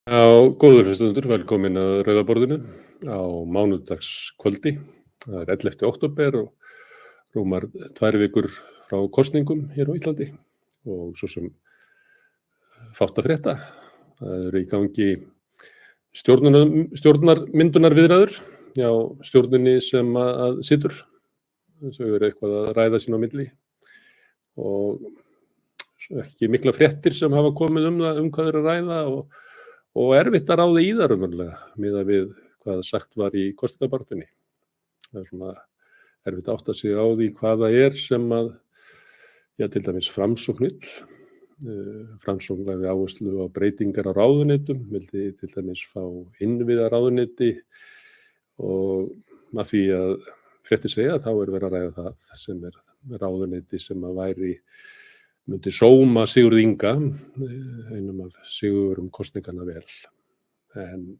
Já, góður hlustundur, velkomin að Rauða borðinu á mánudagskvöldi. Það er 11. október og rúmar 2 vikur frá kosningum hér á Íslandi og svo sem fátt að frétta. Það eru í gangi stjórnarmyndunarviðræður hjá stjórninni sem að situr. Þau eru eitthvað að ræða sín á milli og ekki mikla fréttir sem hafa komið það, hvað er að ræða og erfitt að ráða í það raunverulega miðað við hvað sagt var í kosningabaráttunni. Það er svona erfitt að átta sig á því hvað það er sem að, til dæmis Framsókn vill. Framsókn lagði áherslu á breytingar á ráðuneytum, vildi til dæmis fá innviðaráðuneyti og að því að fréttir segja þá er verið að ræða það sem er ráðuneyti sem að myndi sóma Sigurð Inga, einum af sigurum kosninganna vel. En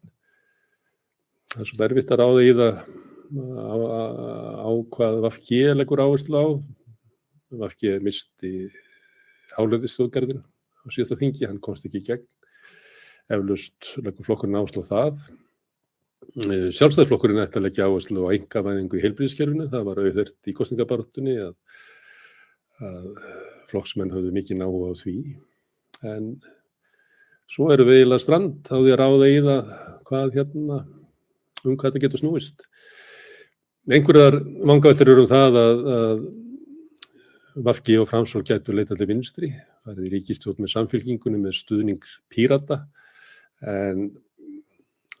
það er svolítið erfitt að ráða í það á hvað VG leggur áherslu á. VG misti hálendisþjóðgarðinn á síðasta þingi, hann komst ekki í gegn. Eflaust leggur flokkurinn áherslu á það. Sjálfstæðisflokkurinn ætti að leggja áherslu á einkavæðingu í heilbrigðiskerfinu. Það var auðvelt í kosningabaráttunni að flokksmenn höfðu mikinn áhuga á því, en svo erum við eiginlega strand á því að ráða í það hvað hvað þetta getur snúist. Einhverjar vangaveltur eru það að VG og Framsókn gætu leitað til vinstri, farið í ríkisstjórn með Samfylkingunni með stuðning Pírata, en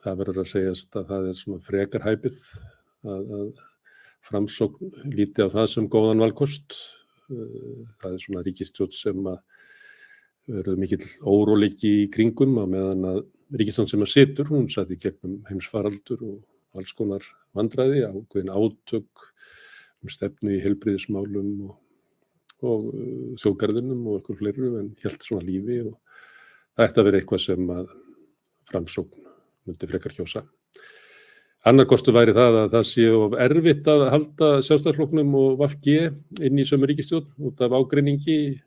það verður að segjast að það er svona frekar hæpið að Framsókn líti á það sem góðan valkost. Það er svona ríkisstjórn sem að verður mikill óróleiki í kringum á meðan að ríkisstjórn sem að situr, hún sat í gegnum heimsfaraldur og alls konar vandræði, ákveðin átök stefnu í heilbrigðismálum og þjóðgarðinum og eitthvað fleiru, en hélt svona lífi og það ætti að vera eitthvað sem að Framsókn myndi frekar kjósa. Annar kostur væri það að það sé of erfitt að halda Sjálfstæðisflokknum og VG inn í sömu ríkisstjórn út af ágreiningi,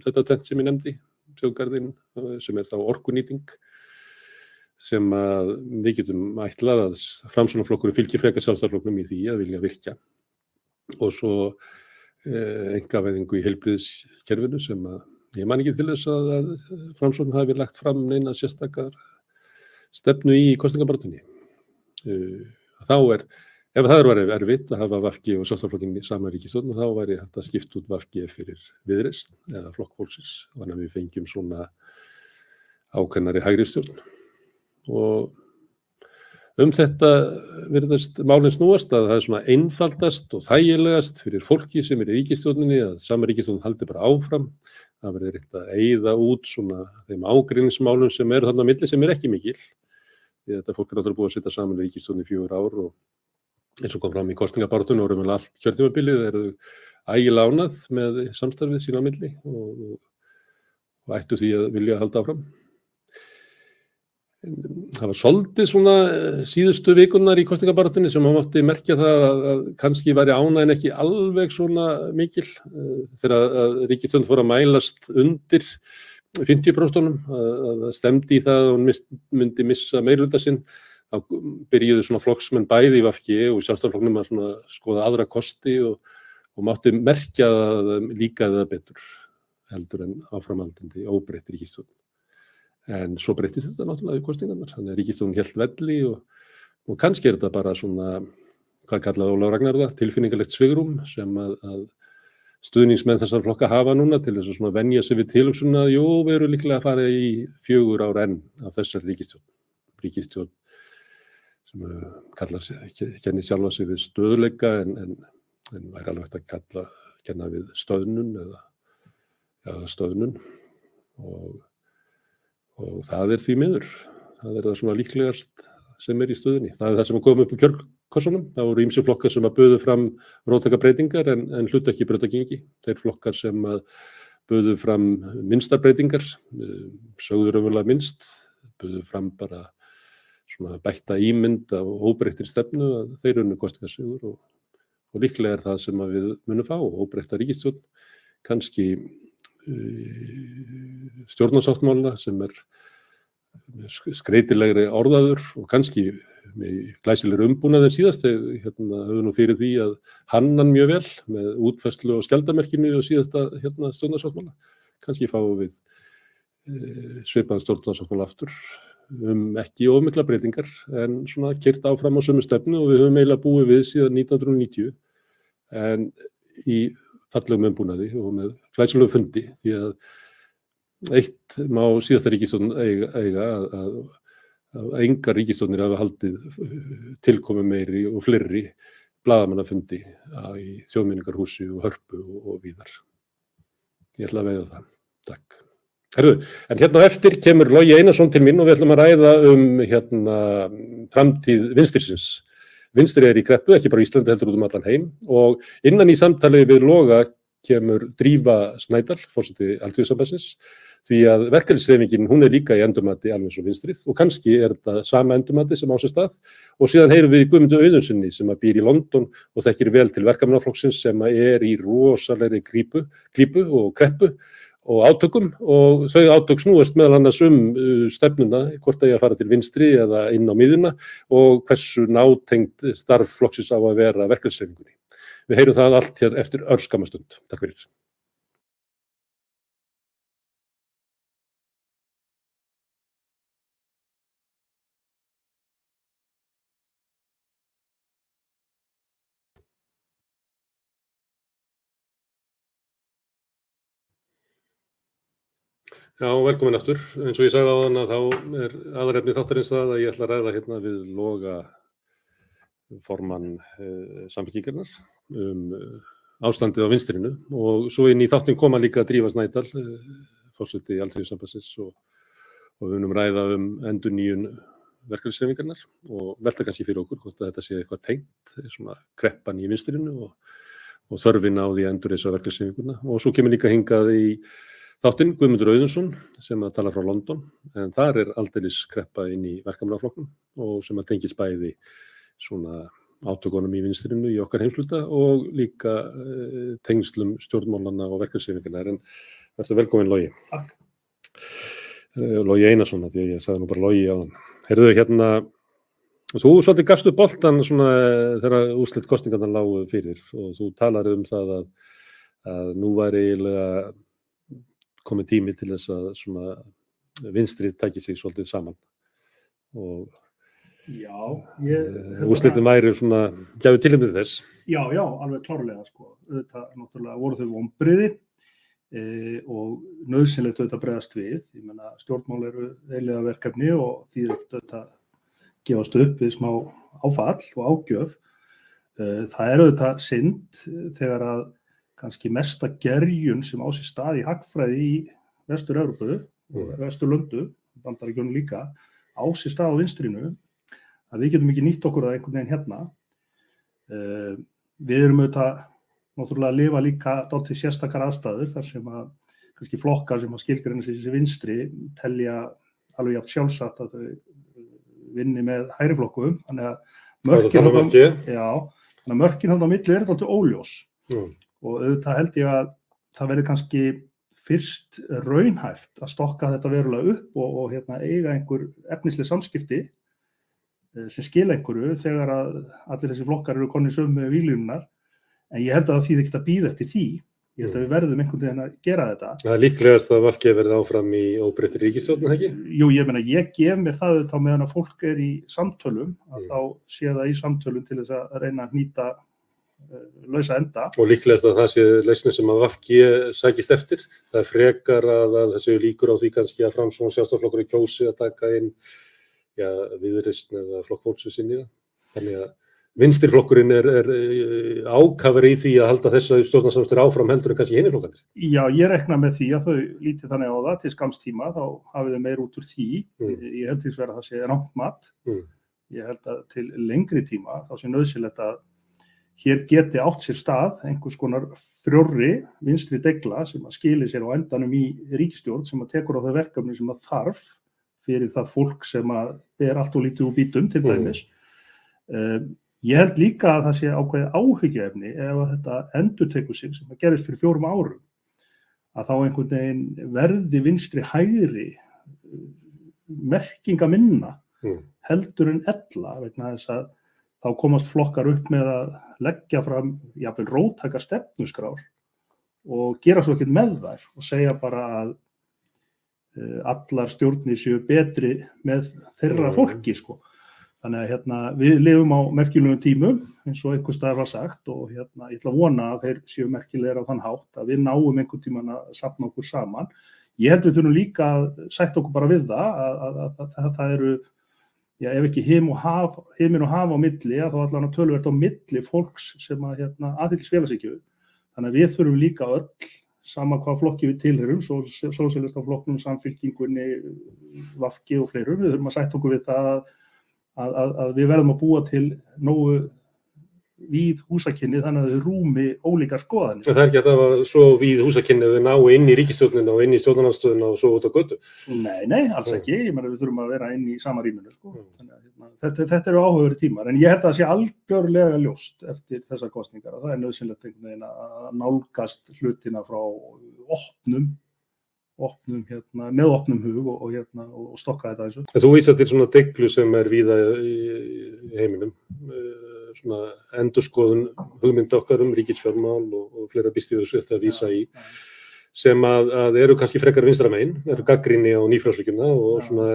þetta tvennt sem ég nefndi, þjóðgarðinn sem er þá orkunýting, sem að við getum ætlað að Framsóknarflokkurinn fylgi frekar Sjálfstæðisflokknum í því að vilja virkja. Og svo einkavæðingu í heilbrigðiskerfinu sem að ég man ekki til þess að Framsókn hafi lagt fram neina sérstakar stefnu í kosningabaráttunni. Þá ef það er erfitt að hafa VG og Sjálfstæðisflokkinn í sama ríkisstjórn, þá væri hægt að skipta út VG fyrir Viðreisn eða Flokk fólksins, þannig að við fengjum svona ákveðnari hægri stjórn. Og þetta virðist málin snúast að það er svona einfaldast og þægilegast fyrir fólki sem er í ríkisstjórninni að sama ríkisstjórn haldi bara áfram. Það verður reynt að eyða út svona þeim ágreiningsmálum sem eru þarna á milli sem er ekki mikil. Þetta fólk er náttúrulega búið að sitja saman í ríkisstjórn í 4 ár og eins og kom fram í kosningabaráttunni og allt kjörtímabilið eru ægilega ánægð með samstarfið sín á milli og ættu því að vilja halda áfram. Það var svolítið svona síðustu vikurnar í kosningabaráttunni sem maður mátti merkja það að kannski væri ánægðin ekki alveg svona mikil þegar að ríkisstjórn fór að mælast undir 50% að stemdi í það að hún myndi missa meirihluta sinn, þá byrjuðu svona flokksmenn bæði í VG og Sjálfstæðisflokknum að svona skoða aðra kosti og mátti merkja það líka það betur heldur en áframhaldandi óbreytt ríkisstjórn. En svo breyttist þetta náttúrulega í kosningarnar, þannig að ríkisstjórn hélt velli og kannski er þetta bara svona, hvað kallaði Ólafur Ragnar það, tilfinningalegt svigrúm sem að stuðningsmenn þessar flokka hafa núna til þess að svona venja sig við tilhugsun að við erum líklega að fara í 4 ár enn af þessari ríkisstjórn sem kennir sjálfa sig við stöðugleika en væri alveg hægt að kenna við stöðnun eða stöðnun og það er því miður, það er það svona líklegast sem er í stöðunni. Það er það sem kom upp í kjörkossunum. Það voru ýmsir flokkar sem að buðu fram róttækar breytingar en hlutu ekki brautargengi. Þeir flokkar sem að buðu fram minnstar breytingar, sögðu raunverulega minnst, buðu fram bara svona bætta ímynd af óbreyttri stefnu að þeir unnu kosningasigur og líklega er það sem að við munum fá, óbreytta ríkisstjórn, kannski stjórnarsáttmála sem er skreytilegri orðaður og kannski með glæsilegri umbúnað en síðast. Höfðu nú fyrir því að hanna hann mjög vel með útfærslu og skjaldarmerkinu og síðasta stjórnarsáttmála. Kannski fáum við svipaðan stjórnarsáttmála aftur ekki of mikla breytingar en svona keyrt áfram á sömu stefnu og við höfum eiginlega búið við síðan 1990 en í fallegum umbúnaði og með glæsilegu fundi því að eitt má síðasta ríkisstjórn eiga að engar ríkisstjórnir hafa haldið tilkomu meiri og fleiri blaðamannafundi í Þjóðmenningarhúsi og Hörpu og víðar. Ég ætla að veiða það. Takk. Herðu, en hérna á eftir kemur Logi Einarsson til mín og við ætlum að ræða framtíð vinstrinsins. Vinstri í kreppu, ekki bara í Íslandi heldur út allan heim og innan í samtali við Loga kemur Drífa Snædal, forseti Alþýðusambandsins, því að verkalýðshreyfingin hún líka í endurmati alveg svo vinstrið og kannski þetta sama endurmati sem á sér stað og síðan heyrum við Guðmundu Auðunsssyni sem býr í London og þekkir vel til verkamannaflokksins sem í rosalegri klípu og kreppu og átökum og þau átök snúast meðal annars stefnuna, hvort að fara til vinstri eða inn á miðjuna og hversu nátengt starf flokksins á að vera verkalýðshreyfingunni. Við heyrum það allt hér eftir örskamma stund. Takk fyrir. Já, velkomin aftur. Eins og ég sagði áðan að þá aðalefni þáttarins það að ég ætla að ræða hérna við Loga formann Samfylkingarinnar ástandið á vinstrinu og svo inn í þáttinn koma líka Drífa Snædal, forseti Alþýðusambandsins og við munum ræða endurnýjun verkalýðshreyfingarinnar og velta kannski fyrir okkur hvort að þetta sé eitthvað tengt, svona kreppan í vinstrinu og þörfin á því að endurreisa verkalýðshreyfinguna og svo kemur líka hingað í þáttinn Guðmundur Auðunnsson sem að tala frá London en þar aldeilis kreppa inn í verkamannaflokknum og sem að tengist bæði svona átökunum í vinstrinu í okkar heimshluta og líka tengslum stjórnmálanna og verkalýðshreyfingarinnar. En vertu velkominn Logi. Takk. Logi Einarsson, því að ég sagði nú bara Logi áðan. Heyrðu hérna, þú svolítið gafst upp boltan svona þegar úrslit kosningarnar lágu fyrir og þú talar það að nú væri eiginlega komið tími til þess að svona vinstri tæki sig svolítið saman og úrslitin væri svona gæfi tilefni til þess. Já, alveg klárlega sko. Þetta náttúrulega voru þau vonbrigði og nauðsynlegt auðvitað bregðast við. Ég meina stjórnmál eru eilíða verkefni og því auðvitað gefast upp við smá áfall og ágjöf. Það auðvitað synd þegar að kannski mesta gerjun sem á sér stað í hagfræði í Vestur-Evrópu og Vesturlöndum, Bandaríkjunum líka, á sér stað á vinstrinu, að við getum ekki nýtt okkur að einhvern veginn hérna. Við erum auðvitað náttúrulega að lifa líka dálítið sérstakar aðstæður þar sem að kannski flokkar sem að skilgreina sig þessi vinstri telja alveg jafn sjálfsagt að þau vinni með hægri flokkum. Þannig að mörkin þarna á milli dálítið óljós. Og auðvitað held ég að það verði kannski fyrst raunhæft að stokka þetta verulega upp og eiga einhver efnisleg samskipti sem skila einhverju þegar að allir þessi flokkar eru konir sömu víglínunar. En ég held að því ekki að bíða eftir því. Ég held að við verðum einhvern veginn að gera þetta. Það líklegast að VG verði áfram í óbreyttri ríkisstjórn, ekki? Jú, ég gef mér það auðvitað meðan að fólk í samtölum, að þá sé það í samtölum til þess að reyna að hnýta lausa enda. Og líklegast að það sé lausnin sem að VG sækist eftir. Það frekar að þessu líkur á því kannski að Framsókn og Sjálfstæðisflokkurinn kjósi að taka inn Viðreisn eða Flokk fólksins inn í það. Þannig að vinstriflokkurinn ákafari í því að halda þessa stjórnarsamstarf áfram heldur en kannski hinir flokkarnir. Já, ég rekna með því að þau líti þannig á það til skamms tíma, þá hafið þau meir út úr því. Ég held hins vegar að það sé rangt mat. Ég held að til lengri tíma þá sé nauðsynlegt að hér geti átt sér stað einhvers konar frjórri vinstri degla sem að skili sér á endanum í ríkisstjórn sem að tekur á þau verkefni sem að þarf fyrir það fólk sem að ber allt og lítið úr bítum til dæmis. Ég held líka að það sé ákveðið áhyggjuefni ef að þetta endurtekur sig sem að gerist fyrir 4 árum að þá einhvern veginn verði vinstri hægri merkingaminna heldur en ella vegna þess að þá komast flokkar upp með að leggja fram jafnvel róttækar stefnuskrár og gera svo ekkert með þær og segja bara að allar stjórnir séu betri með þeirra fólki sko. Þannig að við lifum á merkilegum tímum eins og einhvers staðar var sagt og ég ætla að vona að þeir séu merkilegir á þann hátt að við náum einhvern tímann að safna okkur saman. Ég held við þurfum líka að sætta okkur bara við að það eru ef ekki himinn og haf á milli, þá allan að töluvert á milli fólks sem að aðhyllist félagshyggju. Þannig að við þurfum líka öll, sama hvað flokki við tilheyrum, sósíalistaflokknum, Samfylkingunni, VG og fleirum, við þurfum að sætta okkur við það að við verðum að búa til nógu víð húsakynni þannig að þau rúmi ólíkar skoðanir. Það ekki að það var svo víð húsakynni að þau ná inn í ríkisstjórnina og inn í stjórnarandstöðuna og svo út á götu? Nei, alls ekki. Ég meina við þurfum að vera inn í sama rýminu. Sko. Þetta eru áhugaverðir tímar, en ég held að það sé algjörlega ljóst eftir þessar kosningar að það er nauðsynlegt að nálgast hlutina frá með opnum hug og stokka þetta þessu. Þú vísar til svona deiglu sem er víða í heiminum, svona endurskoðun hugmynda okkar ríkisfjármál og fleira býst við þessu eftir að vísa í, sem að eru kannski frekar vinstramegin, eru gagnrýni á nýfrjálshyggjuna og svona,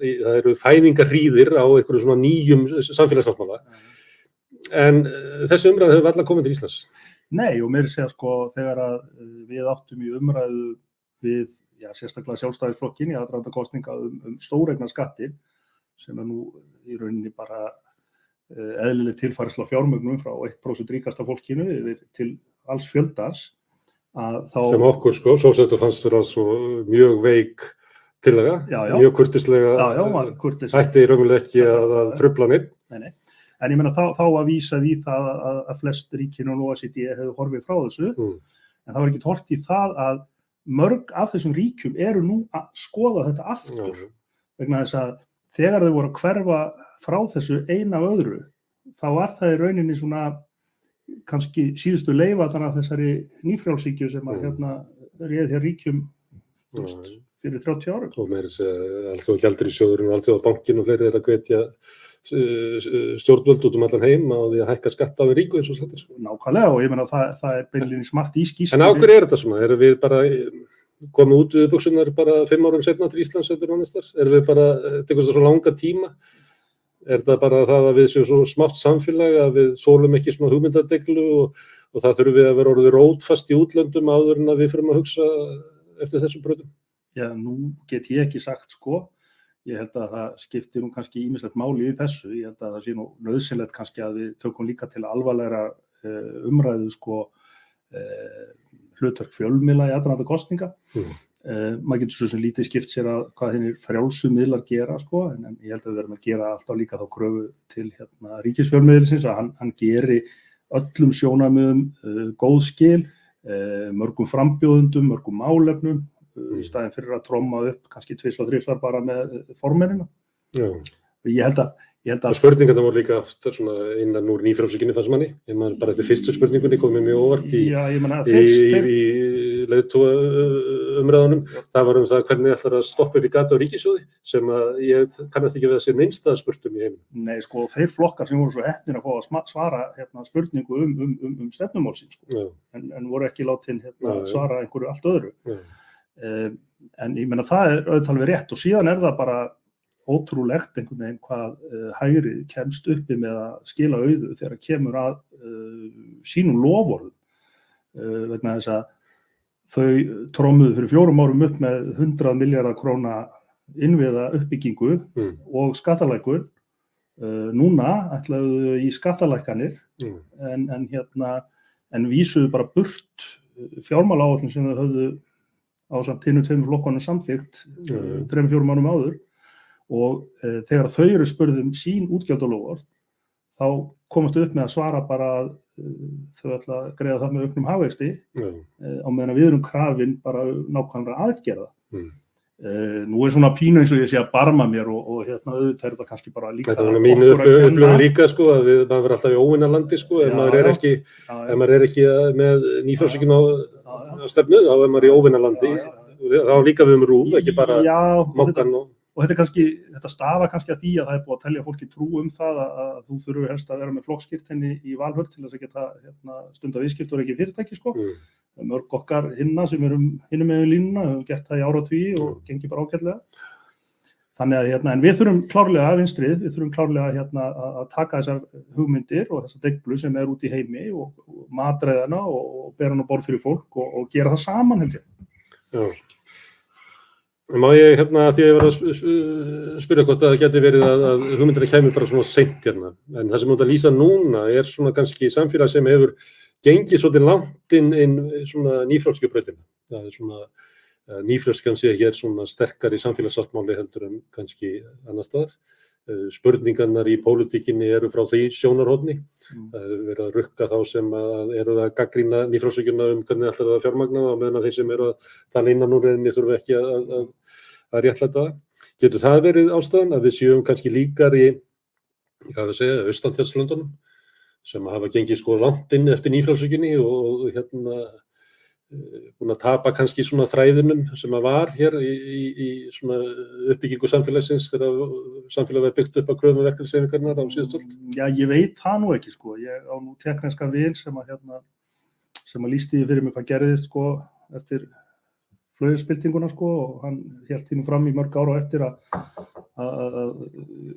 það eru fæðingarhríðir á einhverju svona nýjum samfélagssáttmála. En þessi umræða hefur varla komið til Íslands. Nei, og meira segja sko þegar að við áttum í umræðu við sérstaklega Sjálfstæðisflokkinn í aðdraganda kosninga stóreignaskattin sem er nú í rauninni bara eðlileg tilfærsla fjármögnun frá 1% ríkasta fólkinu yfir til alls fjöldans sem okkur sko, sósíalista fannst vera svo mjög veik tillaga, mjög kurteislega ætti raunverulega ekki að trufla neitt. Nei. En ég meina þá að vísa því það að flest ríkin og OECD hefur horfið frá þessu en það var ekki horft í það að mörg af þessum ríkjum eru nú að skoða þetta aftur vegna þess að þegar þau voru að hverfa frá þessu eina af öðru þá var það í rauninni svona kannski síðustu leifarnar af þessari nýfrjálshyggju sem að réð hér ríkjum fyrir 30 árum. Og meira Alþjóðagjaldeyrissjóðurinn og Alþjóðabankinn og fleiri að hvetja stjórnvöld út allan heim á því að hækka skatta á við ríku eins og þetta. Nákvæmlega og ég meina það er beinlínis margt í skýrslunni. En á hverju er þetta svona? Erum við bara komið út við buxurnar bara 5 árum seinna til Íslands eftir honnestar? Erum við bara, tekur þetta svo langa tíma? Er það bara það að við séum svo smátt samfélag að við þolum ekki svona hugmyndadeglu og það þurfum við að vera orðið rótfast í útlöndum áður en að við förum að hugsa eftir þessum brautum? Já, nú get ég ekki sagt sko. Ég held að það skiptir nú kannski ýmislegt máli í þessu. Ég held að það sé nú nauðsynlegt kannski að við tökum líka til alvarlegra umræðu sko hlutverk fjölmiðla í aðdraganda kosninga. Maður getur svo sem lítið skipt sér að hvað hinir frjálsu miðlar gera sko, en ég held að við verðum að gera alltaf líka þá kröfu til ríkisfjölmiðilsins að hann geri öllum sjónarmiðum góð skil, mörgum frambjóðendum, mörgum málefnum í staðinn fyrir að tromma upp kannski 2 og 3 bara með formennina. Ég held að spurningarna voru líka aftur svona innan úr nýfrjálshyggjunni fannst manni. Ég man bara eftir fyrstu spurningunni komið mjög óvart í leiðtogaumræðunum. Það var það hvernig ætlar að stoppa upp í gata á ríkissjóði sem að ég kannast ekki við að sé neinstæða spurtum í heiminum. Nei, sko, þeir flokkar sem voru svo heppnir að fá að svara spurningu stefnumálsins sko. En voru ekki látin svara einhverju allt öðru. En ég meina það er auðvitað alveg rétt og síðan er það bara ótrúlegt einhvern veginn hvað hægrið kemst uppi með að skila auðu þegar kemur að sínum loforðum vegna þess að þau trommuðu fyrir 4 árum upp með 100 milljarða króna innviða uppbyggingu og skattalækkun. Núna ætlaðu í skattalækkanir en vísuðu bara burt fjármálaáætlun sem þau höfðu ásamt hinum 2 flokkunum samþykkt 3-4 árum áður og þegar þau eru spurð sín útgjaldaloforð þá komast upp með að svara bara að þau ætla að greiða það með auknum hagvexti á meðan við erum krafin bara nákvæmlega aðgerða. Nú er svona pínu eins og ég sé að barma mér og auðvitað er þetta kannski bara líka þetta var mínu upplifun líka sko að maður verður alltaf í óvinnarlandi sko ef maður er ekki með nýfrjálshyggjuna á stefnu þá er maður í óvinnarlandi þá líka við RÚV ekki bara mokkan og og þetta stafa kannski að því að það búið að telja fólki trú það að þú þurfur helst að vera með flokkskírteini í valhöll til þess að geta stunda viðskipti og ekki fyrirtæki, sko. Mörg okkar hinna sem hinum með línuna, höfum gert það í áratugi og gengi bara ágætlega. Þannig að en við þurfum klárlega vinstrið, við þurfum klárlega að taka þessar hugmyndir og þessar deiglu sem út í heimi og matreiða hana og bera hana á borð fyrir fólk og gera það saman, held ég. Já. Má ég því að ég var að spyrja hvort að það geti verið að hugmyndirna kæmi bara svona seint hérna. En það sem þú að lýsa núna svona kannski samfélag sem hefur gengið svolítið langt inn svona nýfrjálskubrautina. Það svona nýfrjálskan sé hér svona sterkari samfélagssáttmáli heldur en kannski annar staðar. Spurningarnar í pólitíkinni eru frá því sjónarhorni. Það hefur verið að rukka þá sem eru að gagnrýna nýfrjálshyggjuna hvernig ætlar það að fjármagna og meðan þeir sem eru að tala innan úr henni þurfa ekki að réttlæta það. Getur það verið ástæðan að við séum kannski líkar í, Austurlandslöndunum sem hafa gengið langt inn eftir nýfrjálshyggjunni og búin að tapa kannski svona þræðinum sem var hér í svona uppbyggingu samfélagsins þegar samfélag var byggt upp á kröfum verkalýðshreyfingarinnar á síðustu öld? Já, ég veit það nú ekki, sko. Ég á nú tékkneskan vin sem að lýsti fyrir mig hvað gerðist, eftir flauelsbyltinguna, og hann hélt því nú fram í mörg ára eftir að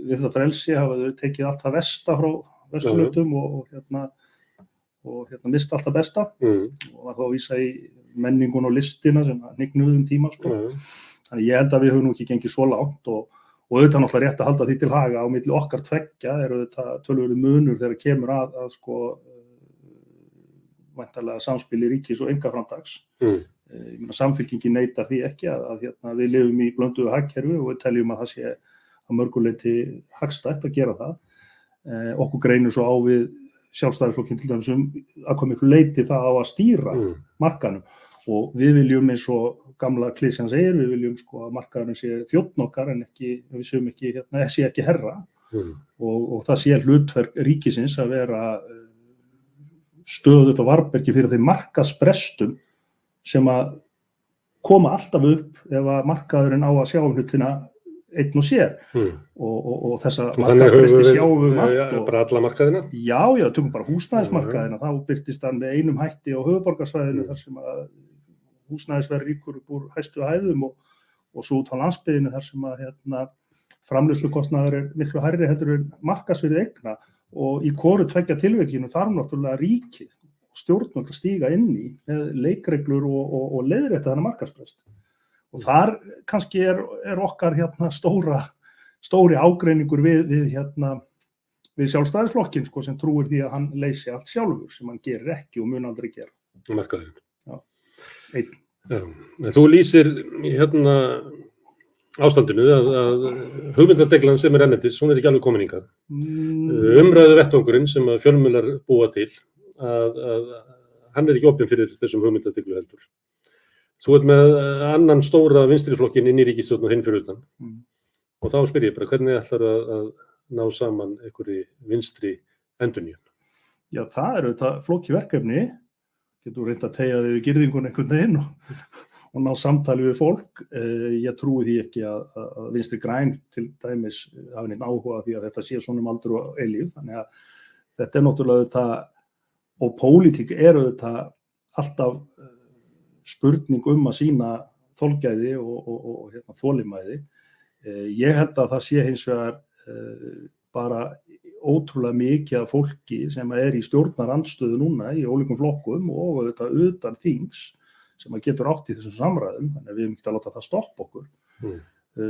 við þetta frelsi hafa þau tekið allt það versta frá Vesturlöndum og mista allt það besta og var þá að vísa í menningun og listina sem hnignuðu tíma, Þannig ég held að við höfum nú ekki gengið svo langt og auðvitað náttúrulega rétt að halda því til haga á milli okkar tveggja auðvitað töluverður munur þegar kemur að væntanlega samspili ríkis og einkaframtaks. Ég meina Samfylkingin neitar því ekki að við lifum í blönduðu hagkerfi og við teljum að það sé að mörgu leyti hagstætt að gera það. Okkur greinir svo á við Sjálfstæðisflokkinn til dæmis að koma ykkur leyti það á að stýra markaðnum og við viljum eins og gamla klisjan segir, við viljum að markaðurinn sé þjónn okkar en við séum ekki herra og það sé hlutverk ríkisins að vera stöðugt á varðbergi fyrir þeim markaðsbrestum sem að koma alltaf upp ef að markaðurinn á að sjá hlutina einn og sér og þessa markaðsbresti sjáum við allt bara alla markaðina? Já, tökum bara húsnæðismarkaðina, þá birtist hann með einum hætti á höfuðborgarsvæðinu þar sem að húsnæðisverð ríkur upp úr hæstu hæðum og svo út á landsbyggðinni þar sem að framleiðslukostnaður miklu hærri heldur en markaðsvirði eigna og í hvoru tveggja tilvikinu þarf náttúrulega ríkið og stjórnvöld að stíga inn í með leikreglur og leiðrétta þennan markaðsbrest. Og þar kannski okkar stóri ágreiningur við Sjálfstæðisflokkinn sem trúir því að hann leysi allt sjálfur sem hann gerir ekki og mun aldrei gera. Markaðurinn. Já. Einn. Já. Þú lýsir ástandinu að hugmyndadeiglan sem ennendis, hún ekki alveg komin hingað. Umræðu vettvangurinn sem að fjölmiðlar búa til að hann ekki opinn fyrir þessum hugmyndadeiglu heldur. Þú með annan stóra vinstriflokkinn inn í ríkisstjórn og hinn fyrir utan. Og þá spyr ég bara, hvernig ætlar að ná saman einhverju vinstri endurnýjun? Já, það auðvitað flókið verkefni. Getur reynt að teygja þig við girðingun einhvern veginn og ná samtali við fólk. Ég trúi því ekki að Vinstri græn til dæmis hafi neitt áhuga því að þetta sé svona aldur og eilíf. Þannig að þetta náttúrulega auðvitað, og pólitík auðvitað alltaf spurning að sýna þolgæði og þolinmæði. Ég held að það sé hins vegar bara ótrúlega mikið af fólki sem í stjórnarandstöðu núna í ólíkum flokkum og auðvitað utan þings sem getur átt í þessum samræðum, þannig að við erum ekki að láta það stoppa okkur.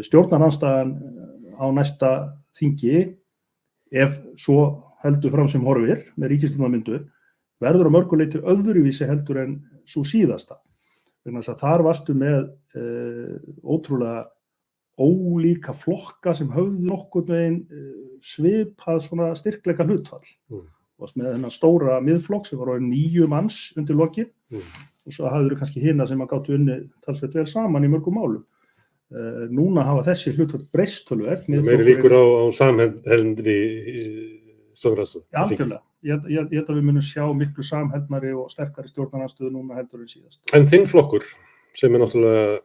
Stjórnarandstaðan á næsta þingi, ef svo heldur fram sem horfir með ríkisstjórnarmyndu, verður á mörgu leyti öðruvísi heldur en sú síðasta. Þar varstu með ótrúlega ólíka flokka sem höfðu nokkurn veginn svipað svona styrkleika hlutfall. Varst með þennan stóra miðflokk sem var 9 manns undir lokin og svo hafður kannski hina sem að gátu unnið talsvert vel saman í mörgum málum. Núna hafa þessi hlutfall breyst töluvert. Meiri líkur á samheldni stjórnarandstöðu. Já, algjörlega. Ég held að við munum sjá miklu samheldnari og sterkari stjórnarandstöðu núna heldur en síðast. En þinn flokkur, sem náttúrulega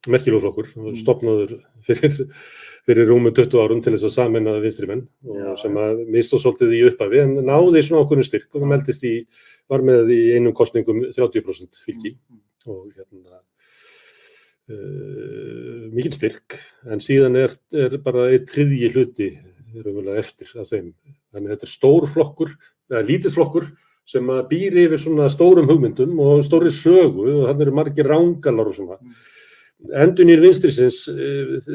merkilegur flokkur, stofnaður fyrir rúmum 20 árum til þess að sameina vinstri menn og sem að mistóð svolítið í upphafi en náði svona ákveðnum styrk og var með í einum kosningum 30% fylgi og mikinn styrk en síðan bara einn þriðji hluti raunverulega eftir af þeim. Þannig þetta stór flokkur, eða lítill flokkur sem að býr yfir svona stórum hugmyndum og stóri sögu og þannig eru margir rangalar og svona. Endurnýjun vinstrisins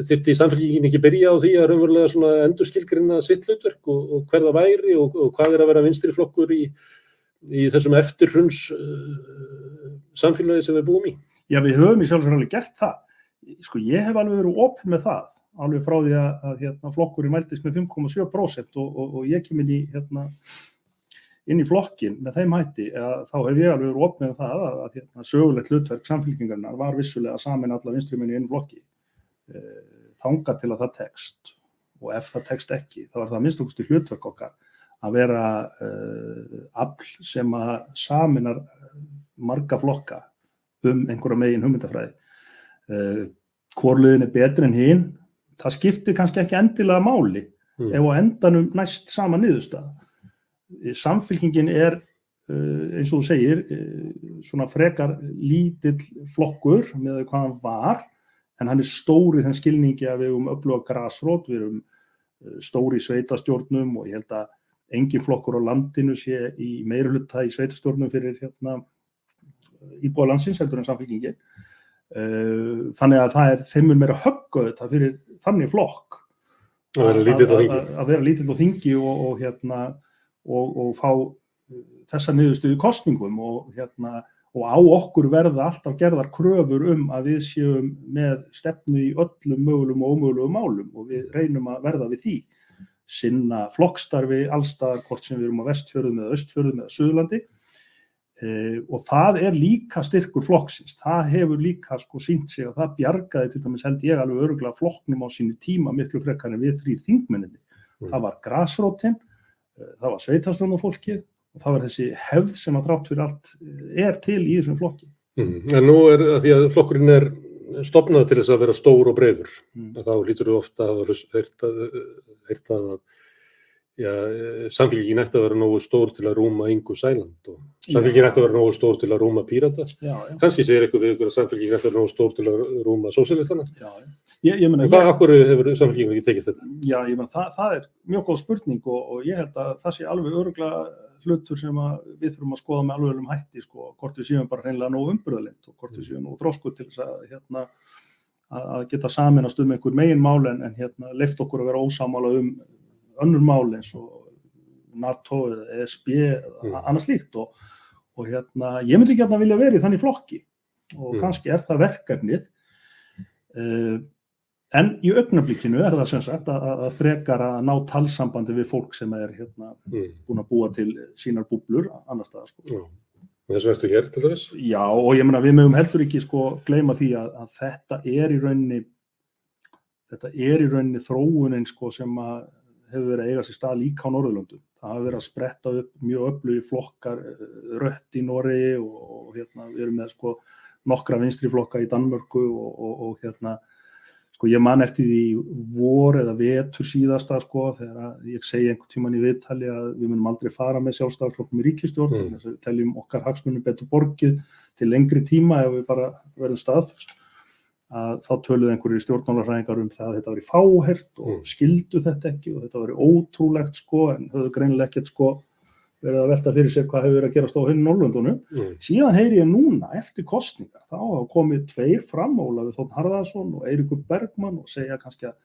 þyrfti Samfylkingin ekki byrja á því að raunverulega svona endurskilgreina sitt hlutverk og hver það væri og hvað að vera vinstri flokkur í þessum eftirhruns samfélagi sem við búum í. Já, við höfum í sjálfsögðu alveg gert það. Sko, ég hef alveg verið opinn með það, alveg frá því að flokkurinn mæltist með 5,7% og ég kem inn í flokkin með þeim hætti, þá hef ég alveg verið opinn með það að sögulegt hlutverk Samfylkingarinnar var vissulega að sameina alla vinstrimenn í einu flokki. Þangað til að það tekst, og ef það tekst ekki, þá það minnst okkur hlutverk okkar að vera afl sem að sameinar marga flokka einhverja megin hugmyndafræði. Hvor leiðin betri en hin, það skiptir kannski ekki endilega máli ef á endanum næst sama niðurstaða. Samfylkingin eins og þú segir, svona frekar lítill flokkur með hvað hann var, en hann stór í þenn skilningi að við öfluga grasrót, við stóri í sveitastjórnum og ég held að engin flokkur á landinu sé í meirihluta í sveitastjórnum fyrir íbúa landsins heldur en Samfylkingin. Þannig að það þeim meira högg þetta fyrir þannig flokk að vera lítill á þingi og fá þessa niðurstöðu í kosningum og á okkur verða alltaf gerðar kröfur að við séum með stefnu í öllum mögulegum og ómögulegum málum og við reynum að verða við því, sinna flokkstarfi allstaðar hvort sem við erum á Vestfjörðum eða Austfjörðum eða Suðurlandi. Og það líka styrkur flokksins, það hefur líka sýnt sig að það bjargaði til dæmis held ég alveg örugglega flokknum á sínu tíma miklu frekar en við 3 þingmennirnir. Það var grasrótin, það var sveitarstjórnarfólkið og það var þessi hefð sem að þrátt fyrir allt til í þessum flokki. En nú að því að flokkurinn stofnaður til þess að vera stór og breiður, þá hlýtur þú ofta að hafa heyrt að Samfylkingin ætti að vera nógu stór til að rúma Ingu Sæland og Samfylkingin ætti að vera nógu stór til að rúma Pírata. Kannski segir eitthvað við ykkur að Samfylkingin ætti að vera nógu stór til að rúma sósíalistana. Hvað akkur hefur Samfylkingin ekki tekist þetta? Já, ég meina það mjög góð spurning og ég held að það sé alveg örugglega hlutur sem við þurfum að skoða með alvegum hætti, hvort við séum bara hreinlega nógu umburðarlynd og hvort við séum nógu þroskuð til þess að geta sameinast einhver meginmál en leyft okkur að vera ósammála önnur mál eins og NATO eða ESB eða annað slíkt og ég myndi ekki vilja vera í þannig flokki og kannski það verkefnið en í augnablikinu það sem sagt að frekar að ná talsambandi við fólk sem búin að búa til sínar búblur annars staðar Þess verður hér til þess? Já og ég meina við megum heldur ekki gleyma því að þetta í rauninni þróunin sem að hefur verið að eiga sér stað líka á Norðurlöndum. Það hafa verið að spretta upp mjög öflugir flokkar, Rött í Noregi og við erum með nokkra vinstri flokka í Danmörku og ég man eftir því vor eða vetur síðasta þegar ég segi einhvern tímann í viðtali að við munum aldrei fara með sjálfstæðisflokkum í ríkisstjórn, þess að við teljum okkar hagsmunum betur borgið til lengri tíma ef við bara verðum staðfest. Að þá töluðu einhverjir stjórnmálafræðingar það að þetta væri fáheyrt og skildu þetta ekki og þetta væri ótrúlegt en höfðu greinilega ekkert verið að velta fyrir sér hvað hefur verið að gerast á hinum Norðurlöndunum. Síðan heyri ég núna eftir kosningar þá hafa komið 2 fram, Ólafur Þ. Harðarson og Eiríkur Bergmann og segja kannski að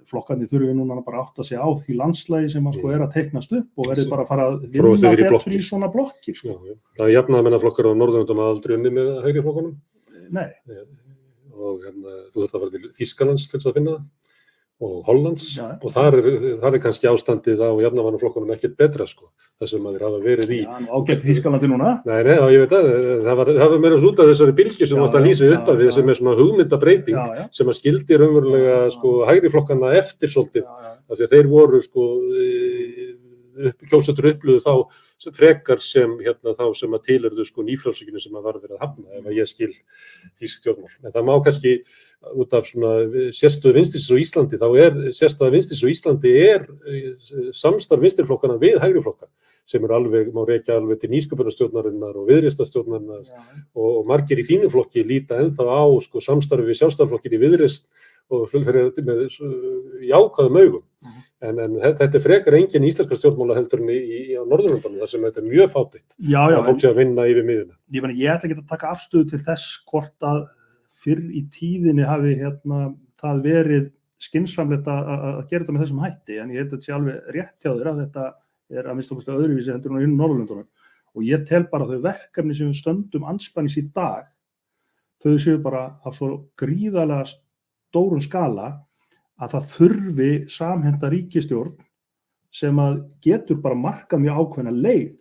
flokkarnir þurfi núna bara að átta sig á því landslagi sem að teiknast upp og verði bara að fara að vinna betur í svona blokkir. Það jafnaðarmennaflokkar á Norðurlöndum að aldrei unni með hægri flokkunum? Nei. Og þú þarft að fara til Þýskalands til þess að finna það og Hollands og þar kannski ástandið á jafnaðarmennaflokkunum ekkert betra það sem þeir hafa verið í. Já, ágætt Þýskalandi núna? Nei, ég veit það var meira út af þessari bylgju sem átt að lýsa upp af því sem svona hugmyndabreyting sem að skildi raunverulega hægri flokkana eftir svolítið af því að þeir voru kjósendur upplöðu þá frekar sem þá sem að tilurðu sko nýfrjálshyggjunni sem að var verið að hafna ef að ég skil þýsk stjórnmál. En það má kannski út af svona sérstöðu vinstris á Íslandi, þá sérstaða vinstris á Íslandi samstarf vinstriflokkana við hægriflokka sem alveg, má rekja alveg til nýsköpunarstjórnarinnar og viðreistarstjórnarinnar og margir í þínu flokki líta ennþá á sko samstarfi við sjálfstæðisflokkinn í Viðreisn og fyrir með jákvæðum augum. En þetta frekar engin íslenska stjórnmála heldur en á Norðurlöndunum þar sem þetta mjög fátítt að fólk sé að vinna yfir miðjuna. Ég ætla ekki að taka afstöðu til þess hvort að fyrr í tíðinni hafi það verið skynsamlegt að gera þetta með þessum hætti, en ég held að þetta sé alveg rétt hjá þér að þetta að minnsta kosti öðruvísi heldur en á hinum Norðurlöndunum. Og ég tel bara þau verkefni sem við stöndum andspænis í dag, þau séu bara af svo gríðarlega stórum skala að það þurfi samhenta ríkisstjórn sem að getur bara markað mjög ákveðna leið.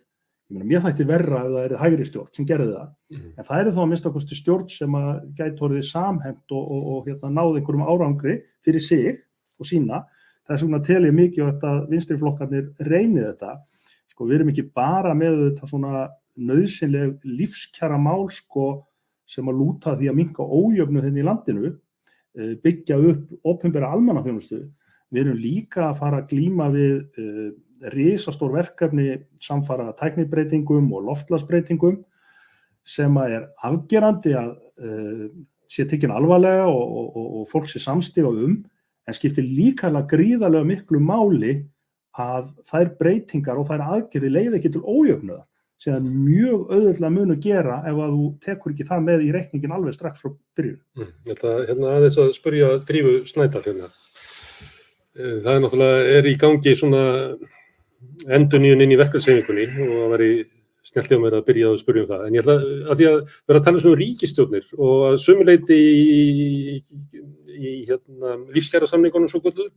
Mér þætti verra ef það er hægri stjórn sem gerði það, en það þá að minnsta kosti stjórn sem að gæti orðið samhent og náði einhverjum árangri fyrir sig og sína. Þess vegna tel ég mikið að vinstriflokkarnir reyni þetta. Sko, við erum ekki bara með þetta svona nauðsynleg lífskjara mál sko, sem að lúta því að minnka ójöfnuð í landinu, byggja upp opinbera almannaþjónustu. Við erum líka að fara að glíma við risastór verkefni samfara tæknibreytingum og loftslagsbreytingum sem að afgerandi að sé tekin alvarlega og fólk sé samstíga en skiptir líka gríðarlega miklu máli að þær breytingar og þær aðgerðir leiða ekki til ójöfnuðar sem það mjög auðveldlega munu gera ef að þú tekur ekki það með í reikningin alveg strax frá byrjun. Þetta aðeins að spyrja Drífu Snædal hérna. Það náttúrulega í gangi svona endurnýjun inn í verkalýðshreyfingunni og það væri snjallt hjá mér að byrja að spyrja það. En ég ætla að því að vera að tala um ríkisstjórnir og að sumu leyti í lífskjarasamningunum svo kölluðu,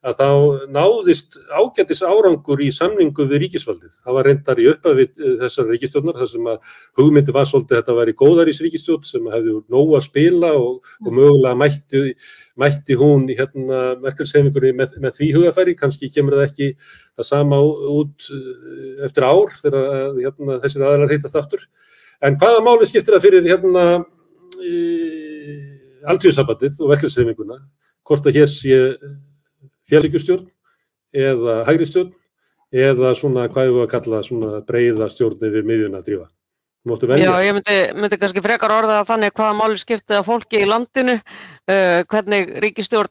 að þá náðist ágætis árangur í samningu við ríkisvaldið. Það var reyndar í upphafi þessar ríkisstjórnar þar sem að hugmyndi var svolítið þetta væri góðærisríkisstjórn sem hefði nóg að spila og mögulega mætti hún verkalýðshreyfingunni með því hugafæri. Kannski kemur það ekki það sama út eftir ár þegar þessir aðilar hittast aftur. En hvaða máli skiptir það fyrir Alþýðusambandið og verkalýðshreyfinguna, hvort að hér sé frjálshyggjustjórn eða hægri stjórn eða svona, hvað við að kalla svona breiða stjórn yfir miðjuna að drífa? Máttu velja? Já, ég myndi kannski frekar orða þannig hvaða máli skipti að fólki í landinu, hvernig ríkisstjórn